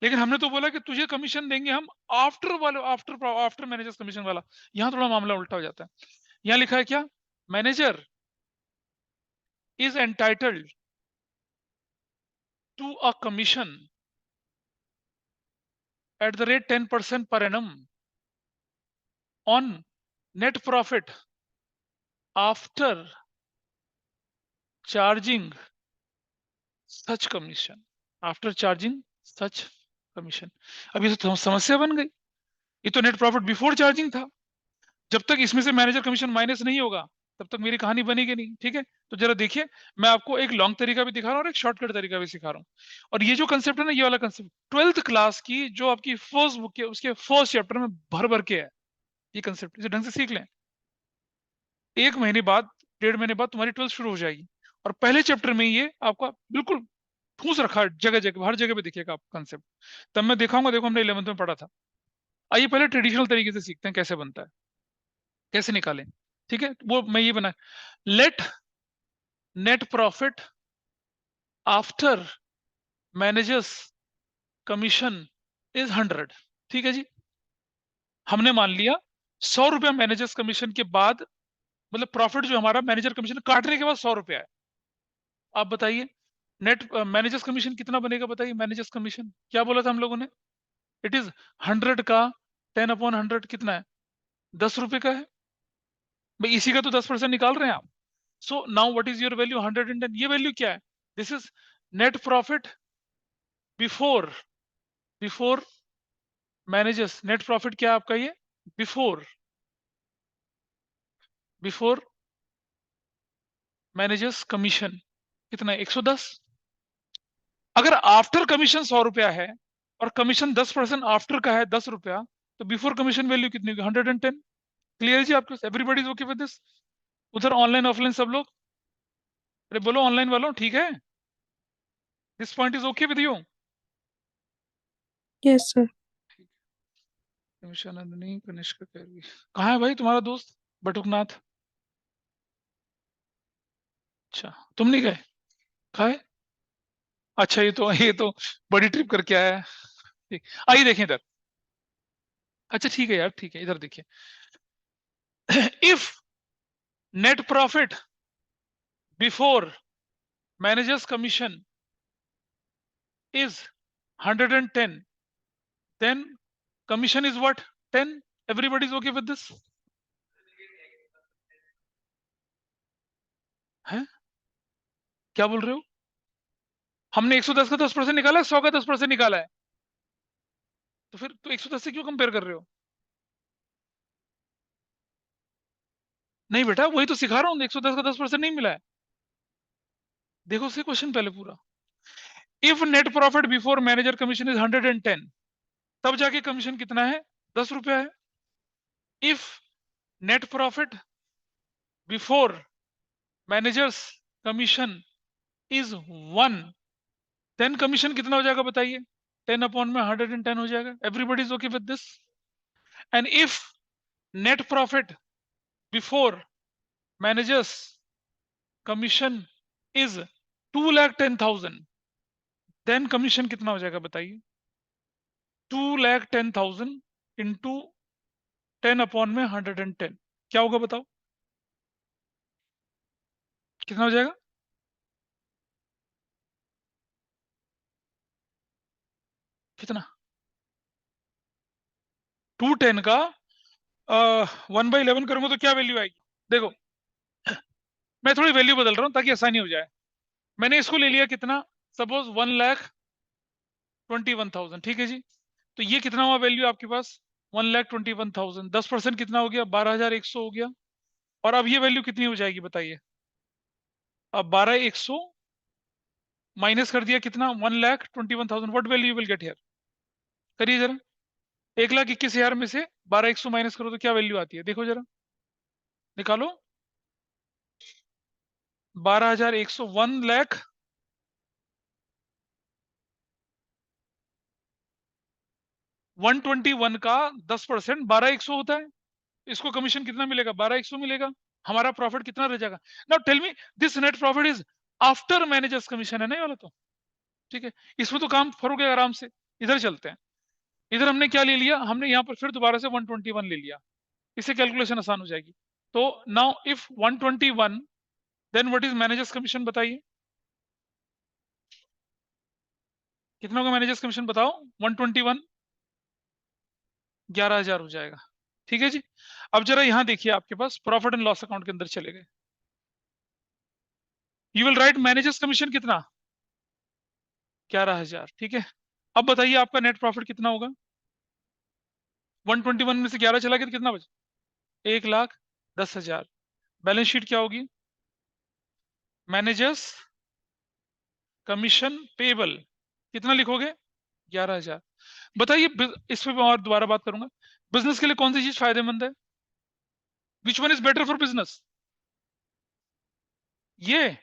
लेकिन हमने तो बोला कि तुझे कमीशन देंगे हम आफ्टर वाले, आफ्टर मैनेजर कमीशन वाला। यहां थोड़ा मामला उल्टा हो जाता है। यहां लिखा है क्या, manager is entitled to a commission at the rate 10% per annum on net profit after charging such commission, after charging such commission। अब ये तो समस्या बन गई, ये तो नेट प्रॉफिट बिफोर चार्जिंग था। जब तक इसमें से मैनेजर कमीशन माइनस नहीं होगा तब तक मेरी कहानी बनेगी नहीं। ठीक है, तो जरा देखिए, मैं आपको एक लॉन्ग तरीका भी दिखा रहा हूँ और एक शॉर्टकट तरीका भी सिखा रहा हूँ। और ये जो कंसेप्ट है ना, ये वाला कंसेप्ट 12th क्लास की जो आपकी फर्स्ट बुक है उसके फर्स्ट चैप्टर में भर भर के है। ये कंसेप्ट इसे ढंग से सीख लें, 1 महीने बाद, 1.5 महीने बाद तुम्हारी 12th शुरू हो जाएगी, और पहले चैप्टर में ये आपका बिल्कुल ठूस रखा है, जगह जगह हर जगह पे दिखेगा आपको कंसेप्ट। तब मैं दिखाऊंगा, देखो हमने 11th में पढ़ा था। आइए पहले ट्रेडिशनल तरीके से सीखते हैं कैसे बनता है, कैसे निकालें। ठीक है, वो मैं ये बना, let net profit after manager's commission is 100। ठीक है जी, हमने मान लिया 100 रुपया मैनेजर्स कमीशन के बाद, मतलब प्रॉफिट जो हमारा मैनेजर कमीशन काटने के बाद 100 रुपया है। आप बताइए नेट मैनेजर्स कमीशन कितना बनेगा, बताइए मैनेजर्स कमीशन क्या बोला था हम लोगों ने, इट इज 100 का 10/100 कितना है, 10 रुपए का है। भाई इसी का तो 10% निकाल रहे हैं आप। So now what is your value 110, ये वैल्यू क्या है? This is net profit before before managers. Net profit क्या है आपका? ये बिफोर बिफोर मैनेजर्स कमीशन कितना है? 110। अगर आफ्टर कमीशन 100 रुपया है और कमीशन 10% आफ्टर का है 10 रुपया, तो बिफोर कमीशन वैल्यू कितनी होगी? 110। क्लियर जी आपके? Everybody is okay with this? उधर ऑनलाइन ऑफलाइन सब लोग, अरे बोलो ऑनलाइन वालों, ठीक है? This point is okay with you? Yes sir. Commission Nandini Kanishka Kairavi, कहाँ है भाई तुम्हारा दोस्त बटुकनाथ? अच्छा तुम नहीं गए? कहाँ है? अच्छा ये तो बड़ी ट्रिप करके आया है। ठीक, आइए देखें इधर। अच्छा ठीक है यार, ठीक है, इधर देखिए। If net profit before managers commission is 110, then commission is what? 10. Everybody is okay with this? है? क्या बोल रहे हो? हमने 110 का 10% निकाला है, 100 का 10% निकाला है, तो फिर तो 110 से क्यों कंपेयर कर रहे हो? नहीं बेटा, वही तो सिखा रहा हूँ, 110 का 10% नहीं मिला है। देखो से क्वेश्चन पहले पूरा। If net profit before manager commission is 110, तब जाके कमीशन कितना है? 10 रुपया है। If net profit before managers commission is 1, then commission कितना हो जाएगा बताइए? 10 अपॉन में 110 हो जाएगा। Everybody is okay with this? And if net profit before managers commission is 2,10,000, then commission कितना हो जाएगा बताइए? 2,10,000 इंटू 10 अपॉन में 110, क्या होगा बताओ? कितना हो जाएगा? कितना? 210 का 1/11 करूंगा तो क्या वैल्यू आएगी? देखो, मैं थोड़ी वैल्यू बदल रहा हूं ताकि आसानी हो जाए। मैंने इसको ले लिया कितना? सपोज 1,21,000, ठीक है जी। तो ये कितना हुआ वैल्यू आपके पास? 1,21,000। 10% कितना हो गया? 12,100 हो गया। और अब ये वैल्यू कितनी हो जाएगी बताइए? अब 12,100 माइनस कर दिया कितना? 1,21,000। What value will get here? करिए जरा। 1,21,000 में से 12,100 माइनस करो तो क्या वैल्यू आती है? देखो जरा, निकालो। 12,100, 1,00,000 121 का 10% 12,100 होता है। इसको कमीशन कितना मिलेगा? 12,100 मिलेगा। हमारा प्रॉफिट कितना रह जाएगा? Now tell me, this net profit is after manager's commission है नहीं वाला? तो ठीक है, इसमें तो काम फर हो गया आराम से। इधर चलते हैं। इधर हमने क्या ले लिया? हमने यहाँ पर फिर दोबारा से 121 ले लिया। इससे कैलकुलेशन आसान हो जाएगी। तो now if 121, then what is manager's commission बताइए? कितना होगा मैनेजर्स कमीशन बताओ? 121, 11,000 हो जाएगा। ठीक है जी। अब जरा यहां देखिए, आपके पास प्रॉफिट एंड लॉस अकाउंट के अंदर चले गए। You will write managers commission कितना? 11,000, ठीक है। अब बताइए आपका नेट प्रॉफिट कितना होगा? 121 में से 11 चला गया तो कितना बचा? 1,10,000। बैलेंस शीट क्या होगी? मैनेजर्स कमीशन पेबल कितना लिखोगे? 11,000। बताइए, इस पे मैं और दोबारा बात करूंगा। बिजनेस के लिए कौन सी चीज फायदेमंद है? Which one is better for business? ये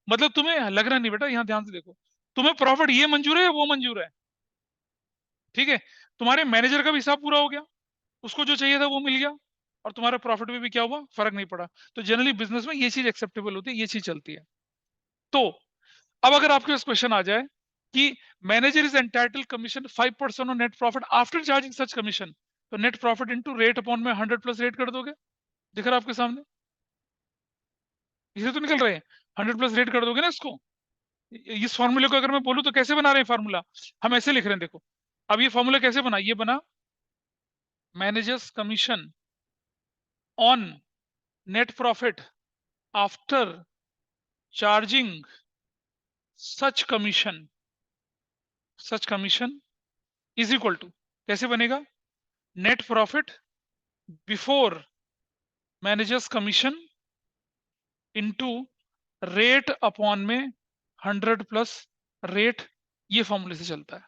मतलब तुम्हें लग रहा नहीं बेटा, यहां ध्यान से देखो। तुम्हें प्रॉफिट ये मंजूर है या वो मंजूर है? ठीक है, तुम्हारे मैनेजर का भी हिसाब पूरा हो गया, उसको जो चाहिए था वो मिल गया, और तुम्हारे प्रॉफिट में भी क्या हुआ? फर्क नहीं पड़ा। तो जनरली बिजनेस में ये चीज एक्सेप्टेबल होती है, ये चीज चलती है। तो अब अगर आपके पास क्वेश्चन आ जाए कि manager is entitle commission 5% on net profit after charging such commission, तो net profit into rate upon में 100 प्लस रेट कर दोगे। दिख रहा है आपके सामने? इसे तो निकल रहे हैं। 100 प्लस रेट कर दोगे ना इसको। इस फॉर्मूले को अगर मैं बोलूं तो कैसे बना रहे हैं फार्मूला? हम ऐसे लिख रहे हैं, देखो। अब ये फॉर्मूला कैसे बना? ये बना manager's commission on, net profit after charging such commission is equal to, कैसे बनेगा, net profit before managers commission into rate upon में 100 प्लस रेट, ये फॉर्मूले से चलता है।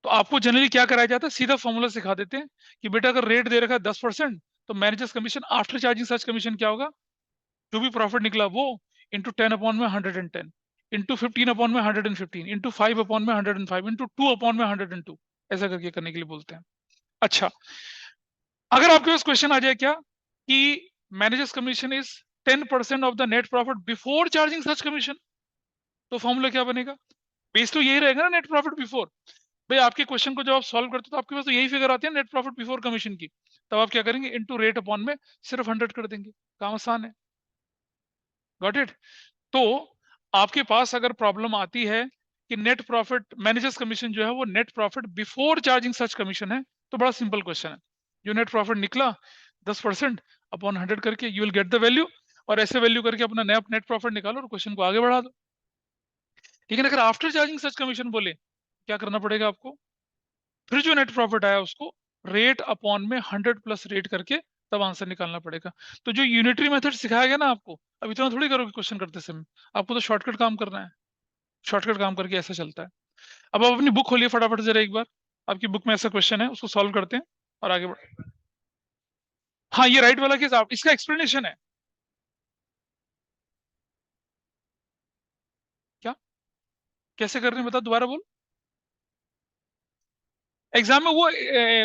तो आपको जनरली क्या कराया जाता है, सीधा फॉर्मूला सिखा देते हैं कि बेटा अगर रेट दे रखा है 10%, तो managers commission after charging such commission क्या होगा, जो भी प्रॉफिट निकला वो इंटू 10 अपॉन में 110, इंटू 15 अपॉन में 115, इंटू 5 अपॉन में 105, इंटू 2 अपॉन में 102, ऐसा करके करने के लिए बोलते हैं। अच्छा, अगर आपके पास क्वेश्चन आ जाए क्या कि managers commission is 10% of the net profit before charging such commission, तो फॉर्मूला क्या बनेगा, बेस तो यही रहेगा ना, नेट प्रॉफिट बिफोर। भाई आपके क्वेश्चन को जब आप सॉल्व करते हो तो आपके पास तो यही फिगर आती है नेट प्रॉफिट बिफोर कमीशन की, तब आप क्या करेंगे, इनटू रेट अपॉन में सिर्फ 100 कर देंगे, काम आसान है। Got it. तो आपके पास अगर प्रॉब्लम आती है कि नेट प्रॉफिट मैनेजर्स कमीशन जो है वो net profit before charging such commission है, तो बड़ा सिंपल क्वेश्चन है, जो नेट प्रॉफिट निकला 10% अपॉन 100 करके you will get the value, और ऐसे वैल्यू करके अपना नया नेट प्रॉफिट निकालो और क्वेश्चन को आगे बढ़ा दो। लेकिन अगर आफ्टर चार्जिंग सच कमीशन बोले, क्या करना पड़ेगा आपको, फिर जो नेट प्रॉफिट आया उसको रेट अपॉन में 100 प्लस रेट करके तब आंसर निकालना पड़ेगा। तो जो यूनिटरी मेथड सिखाया गया ना आपको, अब इतना थोड़ी करोगे क्वेश्चन करते समय, आपको तो शॉर्टकट काम करना है, शॉर्टकट काम करके ऐसा चलता है। अब आप अपनी बुक खोलिए फटाफट जरा एक बार, आपकी बुक में ऐसा क्वेश्चन है, उसको सॉल्व करते हैं और आगे बढ़। हाँ, ये राइट वाला केस आप, इसका एक्सप्लेनेशन है क्या, कैसे कर रहे हैं बता, दोबारा बोल। एग्जाम में वो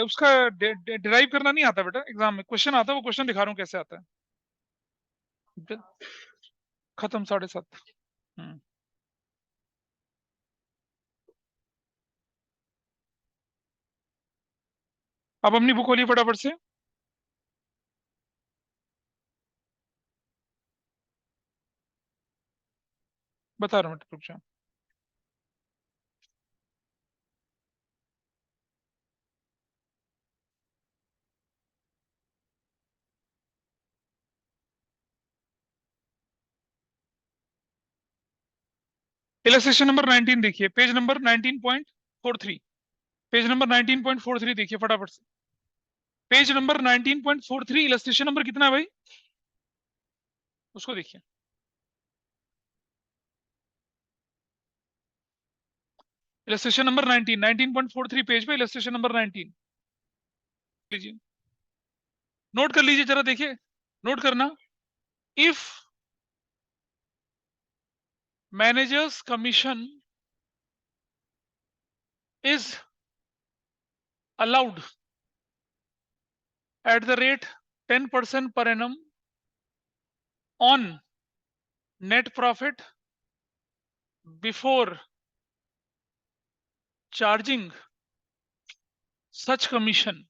उसका डिराइव करना नहीं आता बेटा, एग्जाम में क्वेश्चन आता है, वो क्वेश्चन दिखा रहा हूँ कैसे आता है। खत्म 7:30। आप अपनी बुक खोलिए फटाफट से। बता रहा हूँ, रुक जाओ। इलस्ट्रेशन नंबर 19 देखिए, पेज नंबर 19.43, पेज नंबर 19.43 देखिए फटाफट से। पेज नंबर 19.43, इलस्ट्रेशन नंबर कितना है भाई, उसको देखिए। इलस्ट्रेशन नंबर 19, 19.43 पेज पे इलस्ट्रेशन नंबर 19 लीजिए, नोट कर लीजिए जरा, देखिए नोट करना। If managers commission is allowed at the rate 10% per annum on net profit before charging such commission,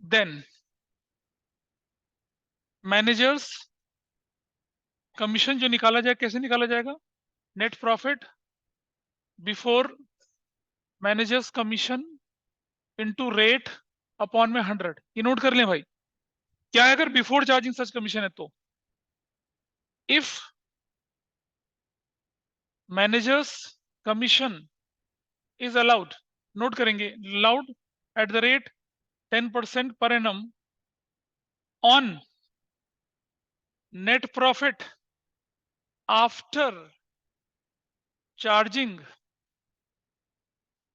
then managers commission जो निकाला जाए कैसे निकाला जाएगा, net profit before managers commission into rate upon में 100, ये नोट कर लें भाई। क्या है, अगर बिफोर चार्जिंग सच कमीशन है तो if managers commission is allowed, note करेंगे, allowed at the rate 10% per annum on net profit after charging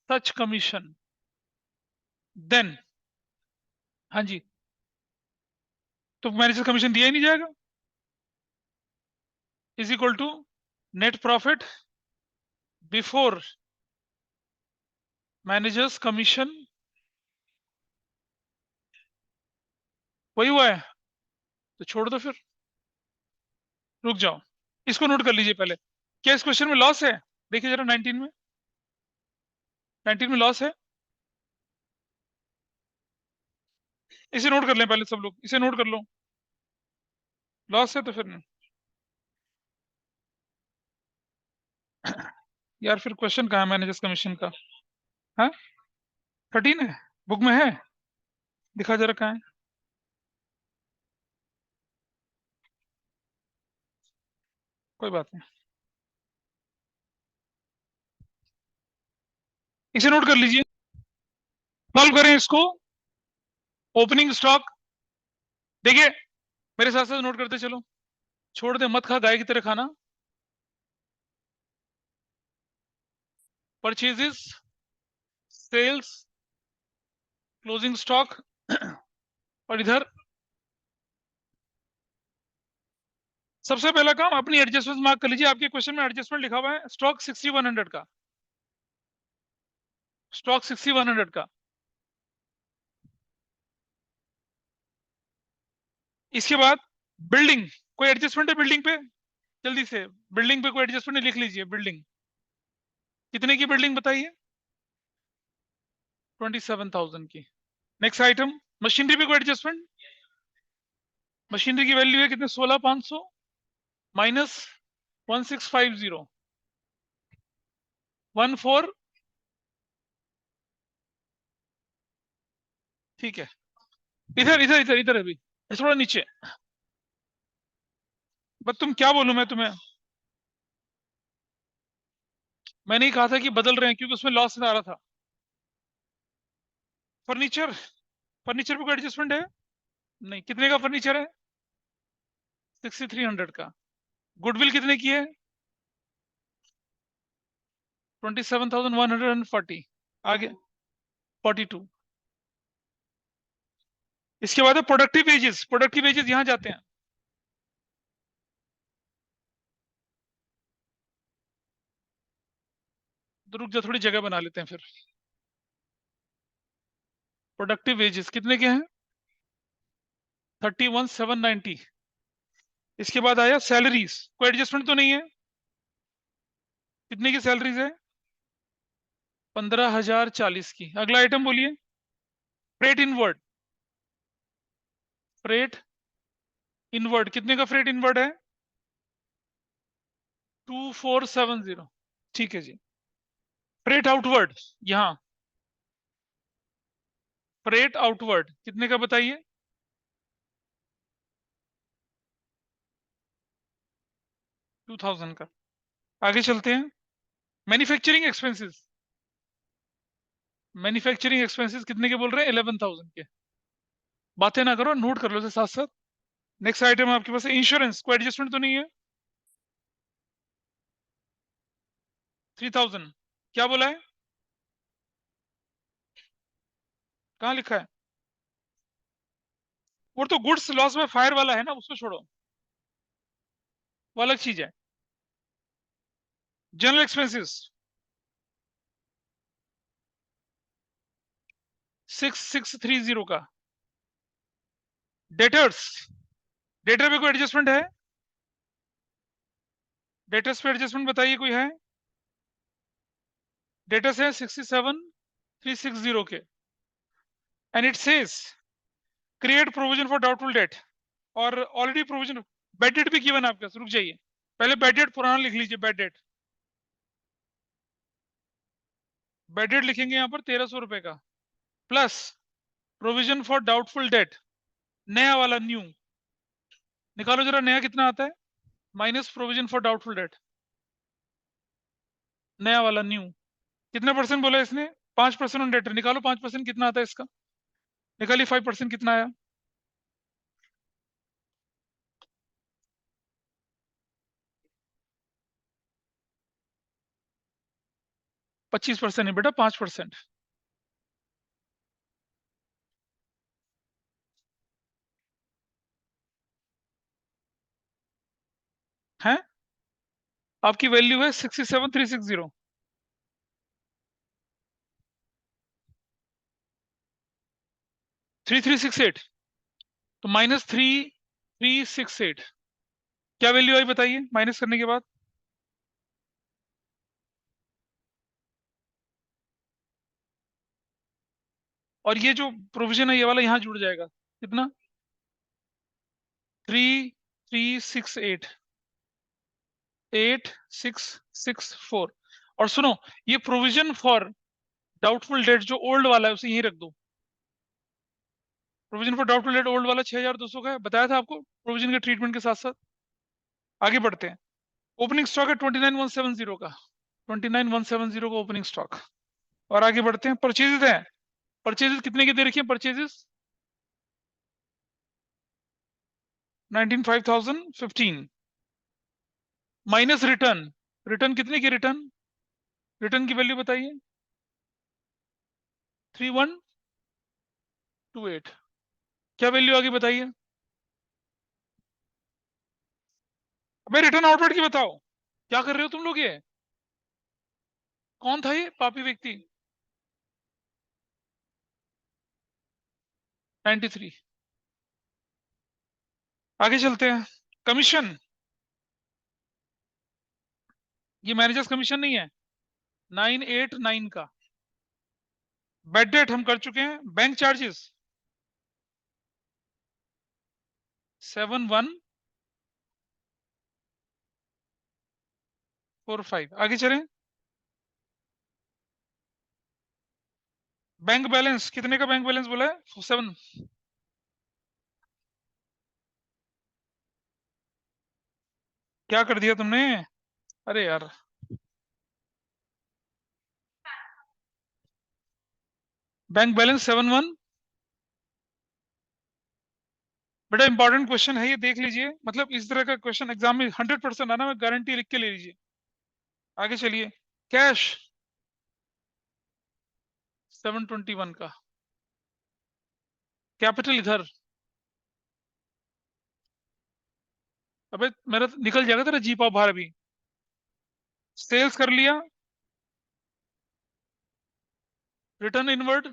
such commission, then, हाँ जी, तो मैनेजर कमीशन दिया ही नहीं जाएगा, is equal to net profit before managers commission, वही हुआ है, तो छोड़ दो फिर, रुक जाओ, इसको नोट कर लीजिए पहले। क्या इस क्वेश्चन में लॉस है, देखिए जरा 19 में, 19 में लॉस है, इसे नोट कर लें पहले सब लोग, इसे नोट कर लो, लॉस है तो फिर यार फिर क्वेश्चन कहाँ है मैनेजर्स कमीशन का, हाँ 13 है, बुक में है, दिखा जरा कहाँ है। कोई बात नहीं, इसे नोट कर लीजिए। सॉल्व करें इसको। ओपनिंग स्टॉक देखिए, मेरे साथ साथ नोट करते चलो। छोड़ दे मत, खा गाय की तरह खाना। परचेजेस, सेल्स, क्लोजिंग स्टॉक और इधर सबसे पहला काम अपनी एडजस्टमेंट मार्क कर लीजिए। आपके क्वेश्चन में एडजस्टमेंट लिखा हुआ है स्टॉक 6100 का, स्टॉक 6100 का। इसके बाद बिल्डिंग, कोई एडजस्टमेंट है बिल्डिंग पे? जल्दी से बिल्डिंग पे कोई एडजस्टमेंट है लिख लीजिए। बिल्डिंग कितने की बिल्डिंग बताइए? 27,000 की। नेक्स्ट आइटम मशीनरी पे कोई एडजस्टमेंट? मशीनरी की वैल्यू है कितने? 16,500 माइनस 1650 14। ठीक है, इधर इधर इधर इधर अभी थोड़ा नीचे। बस तुम क्या बोलूं मैं तुम्हें? मैंने ही कहा था कि बदल रहे हैं क्योंकि उसमें लॉस आ रहा था। फर्नीचर, फर्नीचर पे कोई एडजस्टमेंट है? नहीं। कितने का फर्नीचर है? 6300 का। गुडविल कितने की है? 27,140। आगे 42। इसके बाद है प्रोडक्टिव वेजेस। प्रोडक्टिव वेजेस यहां जाते हैं। तो रुक जा, थोड़ी जगह बना लेते हैं फिर। प्रोडक्टिव वेजेस कितने के हैं? 31,790। इसके बाद आया सैलरीज, कोई एडजस्टमेंट तो नहीं है? कितने की सैलरीज है? 15,040 की। अगला आइटम बोलिए। फ्रेट इनवर्ड, फ्रेट इनवर्ड कितने का फ्रेट इनवर्ड है? 2470। ठीक है जी। फ्रेट आउटवर्ड, यहाँ फ्रेट आउटवर्ड कितने का बताइए? 2000 का। आगे चलते हैं। मैन्युफैक्चरिंग एक्सपेंसेस, मैन्युफैक्चरिंग एक्सपेंसेस कितने के बोल रहे हैं? 11,000 के। बातें ना करो, नोट कर लो साथ साथ। नेक्स्ट आइटम आपके पास है इंश्योरेंस, कोई एडजस्टमेंट तो नहीं है? 3,000। क्या बोला है? कहाँ लिखा है? वो तो गुड्स लॉस में फायर वाला है ना, उसको छोड़ो, वो अलग चीज है। जनरल एक्सपेंसेस 6630 का। डेटर्स, डेटर पे कोई एडजस्टमेंट है? डेटर्स पे एडजस्टमेंट बताइए कोई है? डेटर्स है 67,360 के। And it says create provision for doubtful debt. और ऑलरेडी प्रोविजन, बेड डेट भी गिवन है आपके पास। रुक जाइए, पहले बेड डेट पुराना लिख लीजिए। बेड डेट, बेड डेट लिखेंगे यहाँ पर 1,300 रुपए का, plus provision for doubtful debt, नया वाला न्यू। निकालो जरा नया कितना आता है, minus provision for doubtful debt, नया वाला न्यू। कितने परसेंट बोला इसने? 5% ऑन डेटर। निकालो 5% कितना आता है इसका। निकालिए 5% कितना आया? 25% है बेटा, 5% है। आपकी वैल्यू है 67,360। 3,368, तो माइनस 3,368। क्या वैल्यू आई बताइए माइनस करने के बाद? और ये जो प्रोविजन है ये वाला यहाँ जुड़ जाएगा। कितना? 3,368, 8,664। और सुनो, ये प्रोविजन फॉर डाउटफुल डेट जो ओल्ड वाला है उसे यहीं रख दो। Provision for doubtful debt old वाला 6200 का है, बताया था आपको प्रोविजन के ट्रीटमेंट के साथ साथ। आगे बढ़ते हैं। ओपनिंग स्टॉक है 29170 का, 29170 का ओपनिंग स्टॉक। और आगे बढ़ते हैं। परचेजेस है, परचेजेस कितने की दे रखी है परचेजेस? 19,515 minus return. रिटर्न कितने की रिटर्न? रिटर्न की वैल्यू बताइए। 3128। क्या वैल्यू आगे बताइए? अबे रिटर्न आउटवर्ड की बताओ। क्या कर रहे हो तुम लोग ये? कौन था ये पापी व्यक्ति? 93। आगे चलते हैं। कमीशन, ये मैनेजर्स कमीशन नहीं है, 989 का। बेड डेट हम कर चुके हैं। Bank charges 7145। आगे चलें। बैंक बैलेंस कितने का बैंक बैलेंस बोला है? 7। क्या कर दिया तुमने? अरे यार, बैंक बैलेंस 71। बड़ा इंपॉर्टेंट क्वेश्चन है ये, देख लीजिए। मतलब इस तरह का क्वेश्चन एग्जाम में 100% आना, मैं गारंटी लिख के ले लीजिए। आगे चलिए। कैश 721 का। कैपिटल इधर, अबे मेरा तो निकल जाएगा तेरा जी पाव बाहर अभी। सेल्स कर लिया। रिटर्न इनवर्ड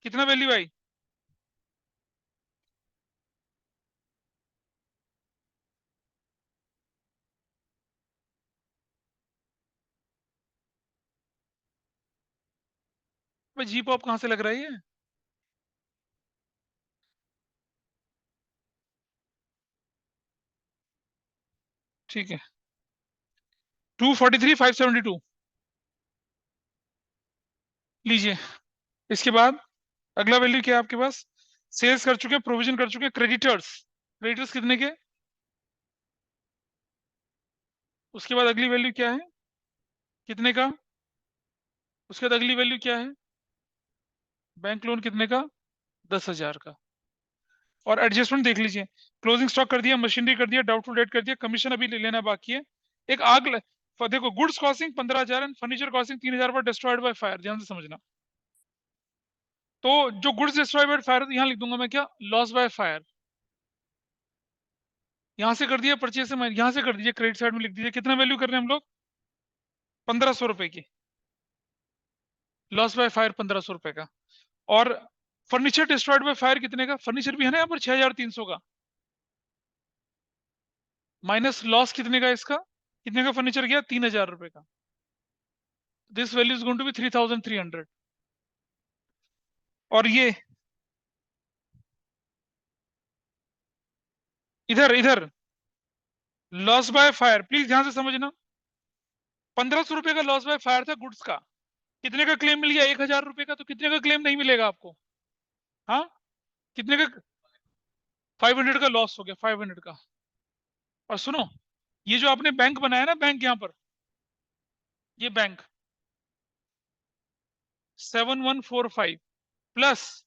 कितना वैल्यू आई? भाई जी पॉप कहाँ से लग रहा है ये? ठीक है। 243,572 लीजिए। इसके बाद अगला वैल्यू क्या है आपके पास? सेल्स कर चुके हैं, प्रोविजन कर चुके हैं। क्रेडिटर्स, क्रेडिटर्स कितने के? उसके बाद अगली वैल्यू क्या है? कितने का? उसके बाद अगली वैल्यू क्या है? बैंक लोन कितने का? 10,000 का। और एडजस्टमेंट देख लीजिए। क्लोजिंग स्टॉक कर दिया, मशीनरी कर दिया, डाउटफुल डेट कर दिया, कमीशन अभी लेना बाकी है। एक देखो, goods costing 15,000 and furniture costing 3,000 पर डिस्ट्रॉयड बाय फायर। ध्यान से समझना। तो जो गुड्स डिस्ट्रॉयड बाय फायर, यहां लिख दूंगा मैं क्या? Loss by fire. यहां से कर दिया परचेज से, यहां से कर दीजिए, क्रेडिट साइड में लिख दीजिए। कितना वैल्यू कर रहे हैं हम लोग? 1,500 रुपए की। लॉस बाय फायर 1,500 रुपए का। और फर्नीचर डिस्ट्रॉयड बाय फायर कितने का? फर्नीचर भी है ना यहाँ पर 6,300 का। माइनस लॉस कितने का इसका? कितने का फर्नीचर गया? 3,000 रुपए का। This value is going to be 3,300। और ये इधर इधर लॉस बाय फायर, प्लीज ध्यान से समझना। 1,500 रुपए का लॉस बाय फायर था गुड्स का। कितने का क्लेम मिल गया? 1,000 रुपए का। तो कितने का क्लेम नहीं मिलेगा आपको? हाँ, कितने का? 500 का लॉस हो गया, 500 का। और सुनो, ये जो आपने बैंक बनाया ना, बैंक यहाँ पर, ये bank 7145 plus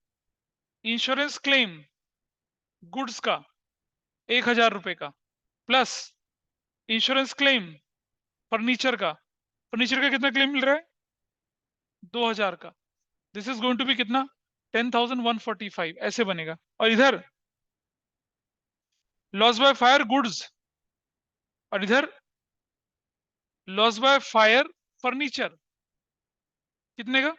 insurance claim goods का 1,000 रुपए का, प्लस इंश्योरेंस क्लेम फर्नीचर का। फर्नीचर का कितना क्लेम मिल रहा है? 2,000 का। This is going to be कितना? 10,145 ऐसे बनेगा। और इधर लॉस बाय फायर गुड्स, और इधर लॉस बाय फायर फर्नीचर। कितने का?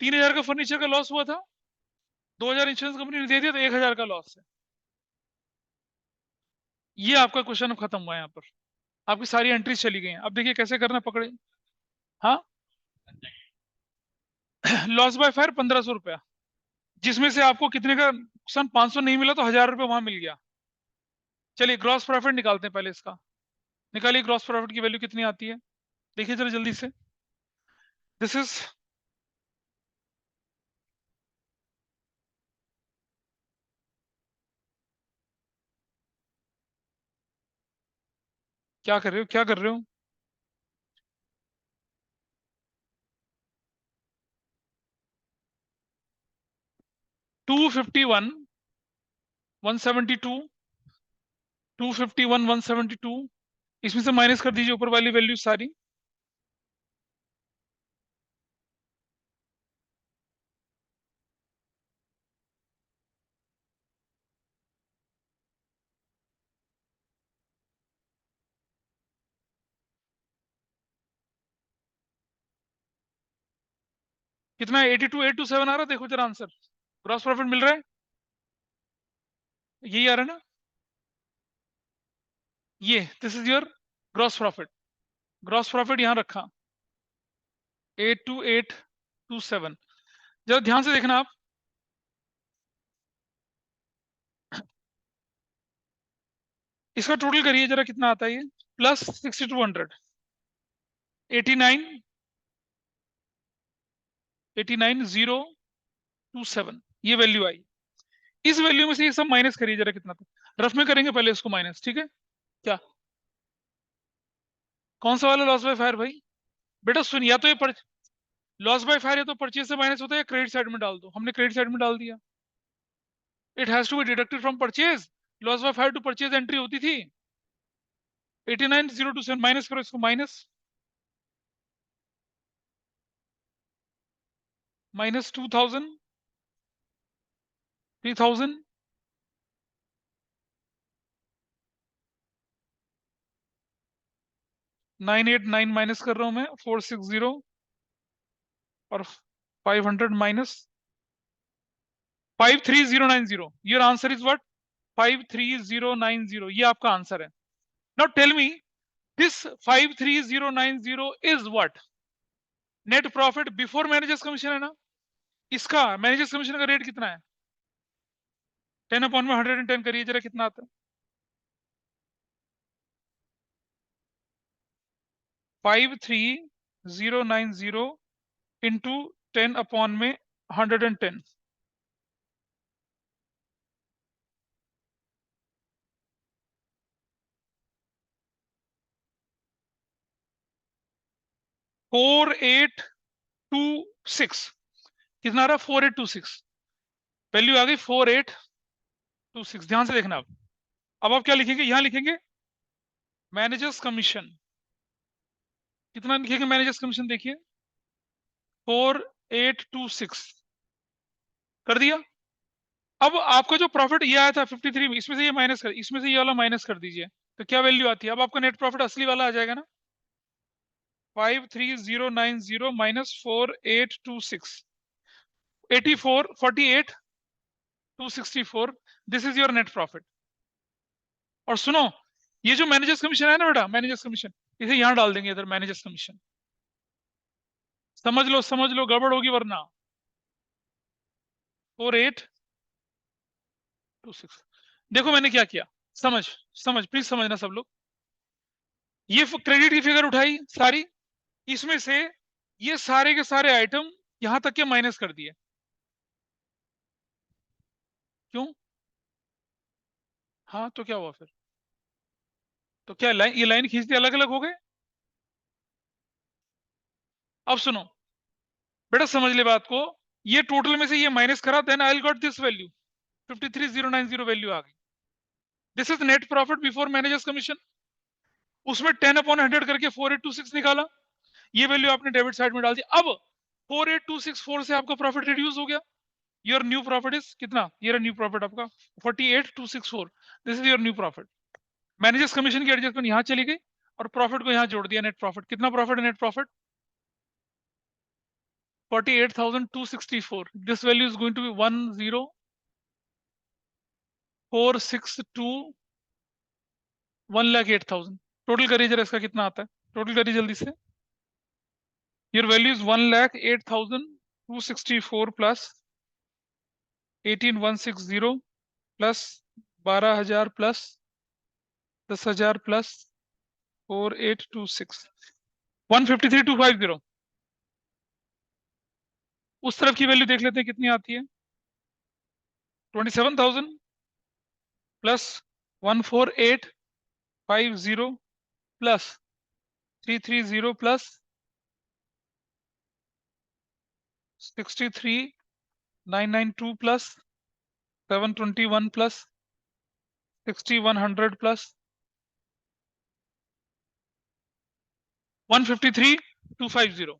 3,000 का फर्नीचर का लॉस हुआ था, 2,000 इंश्योरेंस कंपनी ने दे दिया, तो 1,000 का लॉस है। ये आपका क्वेश्चन खत्म हुआ है। यहाँ पर आपकी सारी एंट्रीज चली गई हैं। अब देखिए कैसे करना, पकड़े। हाँ, लॉस बाय फायर 1,500 रुपया, जिसमें से आपको कितने का नुकसान? 500 नहीं मिला, तो 1,000 रुपये वहां मिल गया। चलिए ग्रॉस प्रॉफिट निकालते हैं पहले इसका। निकालिए ग्रॉस प्रॉफिट की वैल्यू कितनी आती है। देखिए जरा जल्दी से, दिस इज क्या कर रहे हो, क्या कर रहे हो? 251, 172, 251, 172, इसमें से माइनस कर दीजिए ऊपर वाली वैल्यू सारी। कितना है? 82,827 आ रहा है, देखो जरा आंसर। ग्रॉस प्रॉफिट मिल रहा है, यही आ रहा है ना? ये this is your gross profit. Gross profit यहां रखा 82827। जरा ध्यान से देखना आप, इसका टोटल करिए जरा, कितना आता है ये? प्लस 6200, 89, 89027, ये वैल्यू आई। इस वैल्यू में से ये सब माइनस करिए जरा, कितना था? रफ में करेंगे पहले इसको माइनस, ठीक है? क्या, कौन सा वाला लॉस बाय फायर भाई? बेटा सुन, या तो ये लॉस बाय फायर या तो परचेज से माइनस होता है, या क्रेडिट साइड में डाल दो। हमने क्रेडिट साइड में डाल दिया। It has to be deducted from purchase. Loss by fire to purchase entry होती थी। 89027 माइनस करो इसको, माइनस माइनस 2000, 3000, 989 माइनस कर रहा हूं मैं, 460, और 500 minus 53090। Your answer is what? 53090, ये आपका आंसर है। Now tell me, this 53090 is what? Net profit before managers commission है ना? इसका मैनेजर्स कमीशन का रेट कितना है? 10 अपॉन में 110 करिए जरा, कितना आता है? 53090 इंटू 10 अपॉन में 110, 4826। कितना आ रहा? 4826। वैल्यू आ गई 4826। ध्यान से देखना अब आप क्या लिखेंगे? यहां लिखेंगे मैनेजर्स कमीशन। कितना लिखेंगे मैनेजर्स कमीशन? देखिए 4826 कर दिया। अब आपका जो प्रॉफिट ये आया था 53 में, इसमें से ये माइनस कर, इसमें से ये वाला माइनस कर दीजिए, तो क्या वैल्यू आती है? अब आपका नेट प्रॉफिट असली वाला आ जाएगा ना? 53090 minus 4826, 84, 48264, this is your net profit. और सुनो, ये जो मैनेजर्स कमीशन है ना बेटा, मैनेजर्स कमीशन, इसे यहां डाल देंगे इधर, मैनेजर्स कमीशन। समझ लो, गड़बड़ होगी वरना। 4826, देखो मैंने क्या किया, समझ समझ प्लीज समझना सब लोग। ये क्रेडिट की फिगर उठाई सारी, इसमें से ये सारे के सारे आइटम यहां तक के माइनस कर दिए। क्यों? हाँ तो क्या हुआ फिर? तो क्या लाइन, ये लाइन खींच दी, अलग अलग हो गए। अब सुनो बेटा, समझ ले बात को। ये टोटल में से ये माइनस करा, then I got this value 53090 value आ गई। This is net profit before managers commission. उसमें 10 अपॉन 100 करके 4826 निकाला, ये वैल्यू आपने डेबिट साइड में डाल दी। अब 48264 से आपका प्रॉफिट रिड्यूस हो गया। योर न्यू प्रॉफिट इज कितना? ये रहा न्यू प्रॉफिट आपका 48264। This is your new profit. Manager's commission की एडजस्टमेंट यहां चली गई और प्रॉफिट को यहां जोड़ दिया। नेट प्रॉफिट कितना? Profit net profit 48,264। This value is going to be 10462 1,08,000। Total करिए जरा, इसका कितना आता है? टोटल करिए जल्दी से। Your value is 1,08,264 plus 18,160 plus 12,000 plus 10,000 plus 4826। 153,250 उस तरफ की वैल्यू देख लेते हैं कितनी आती है। 27,000 plus 14850 plus 330 plus 63,992 plus 721 plus 6100 plus 153,250।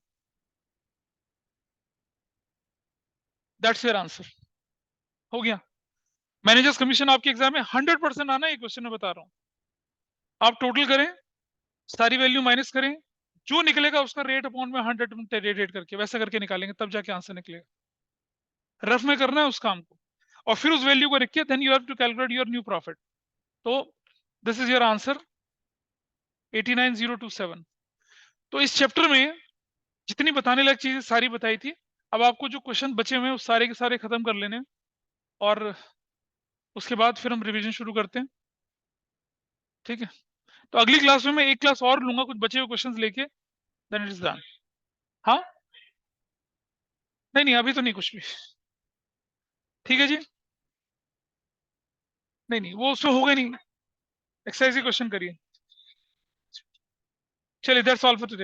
That's your answer. हो गया। मैनेजर्स कमीशन आपके एग्जाम में 100% आना, ये क्वेश्चन में बता रहा हूं। आप टोटल करें, सारी वैल्यू माइनस करें, जो निकलेगा उसका रेट अपॉन में 100 रेट करके वैसा करके निकालेंगे, तब जाके आंसर निकलेगा। रफ में करना है उस काम को, और फिर उस वैल्यू को रख के then you have to calculate your new profit. तो दिस इज योर आंसर 89,027। तो इस चैप्टर में जितनी बताने लायक चीजें सारी बताई थी। अब आपको जो क्वेश्चन बचे हुए हैं वो सारे के सारे खत्म कर लेने हैं, और उसके बाद फिर हम रिवीजन शुरू करते हैं। ठीक है, तो अगली क्लास में मैं एक क्लास और लूंगा कुछ बचे हुए क्वेश्चंस लेके, देन इट इज डन। हाँ, नहीं नहीं अभी तो नहीं कुछ भी। ठीक है जी, नहीं नहीं वो उसमें होगा नहीं, एक्सरसाइज ही क्वेश्चन करिए। चलिए, दैट्स ऑल फॉर टुडे।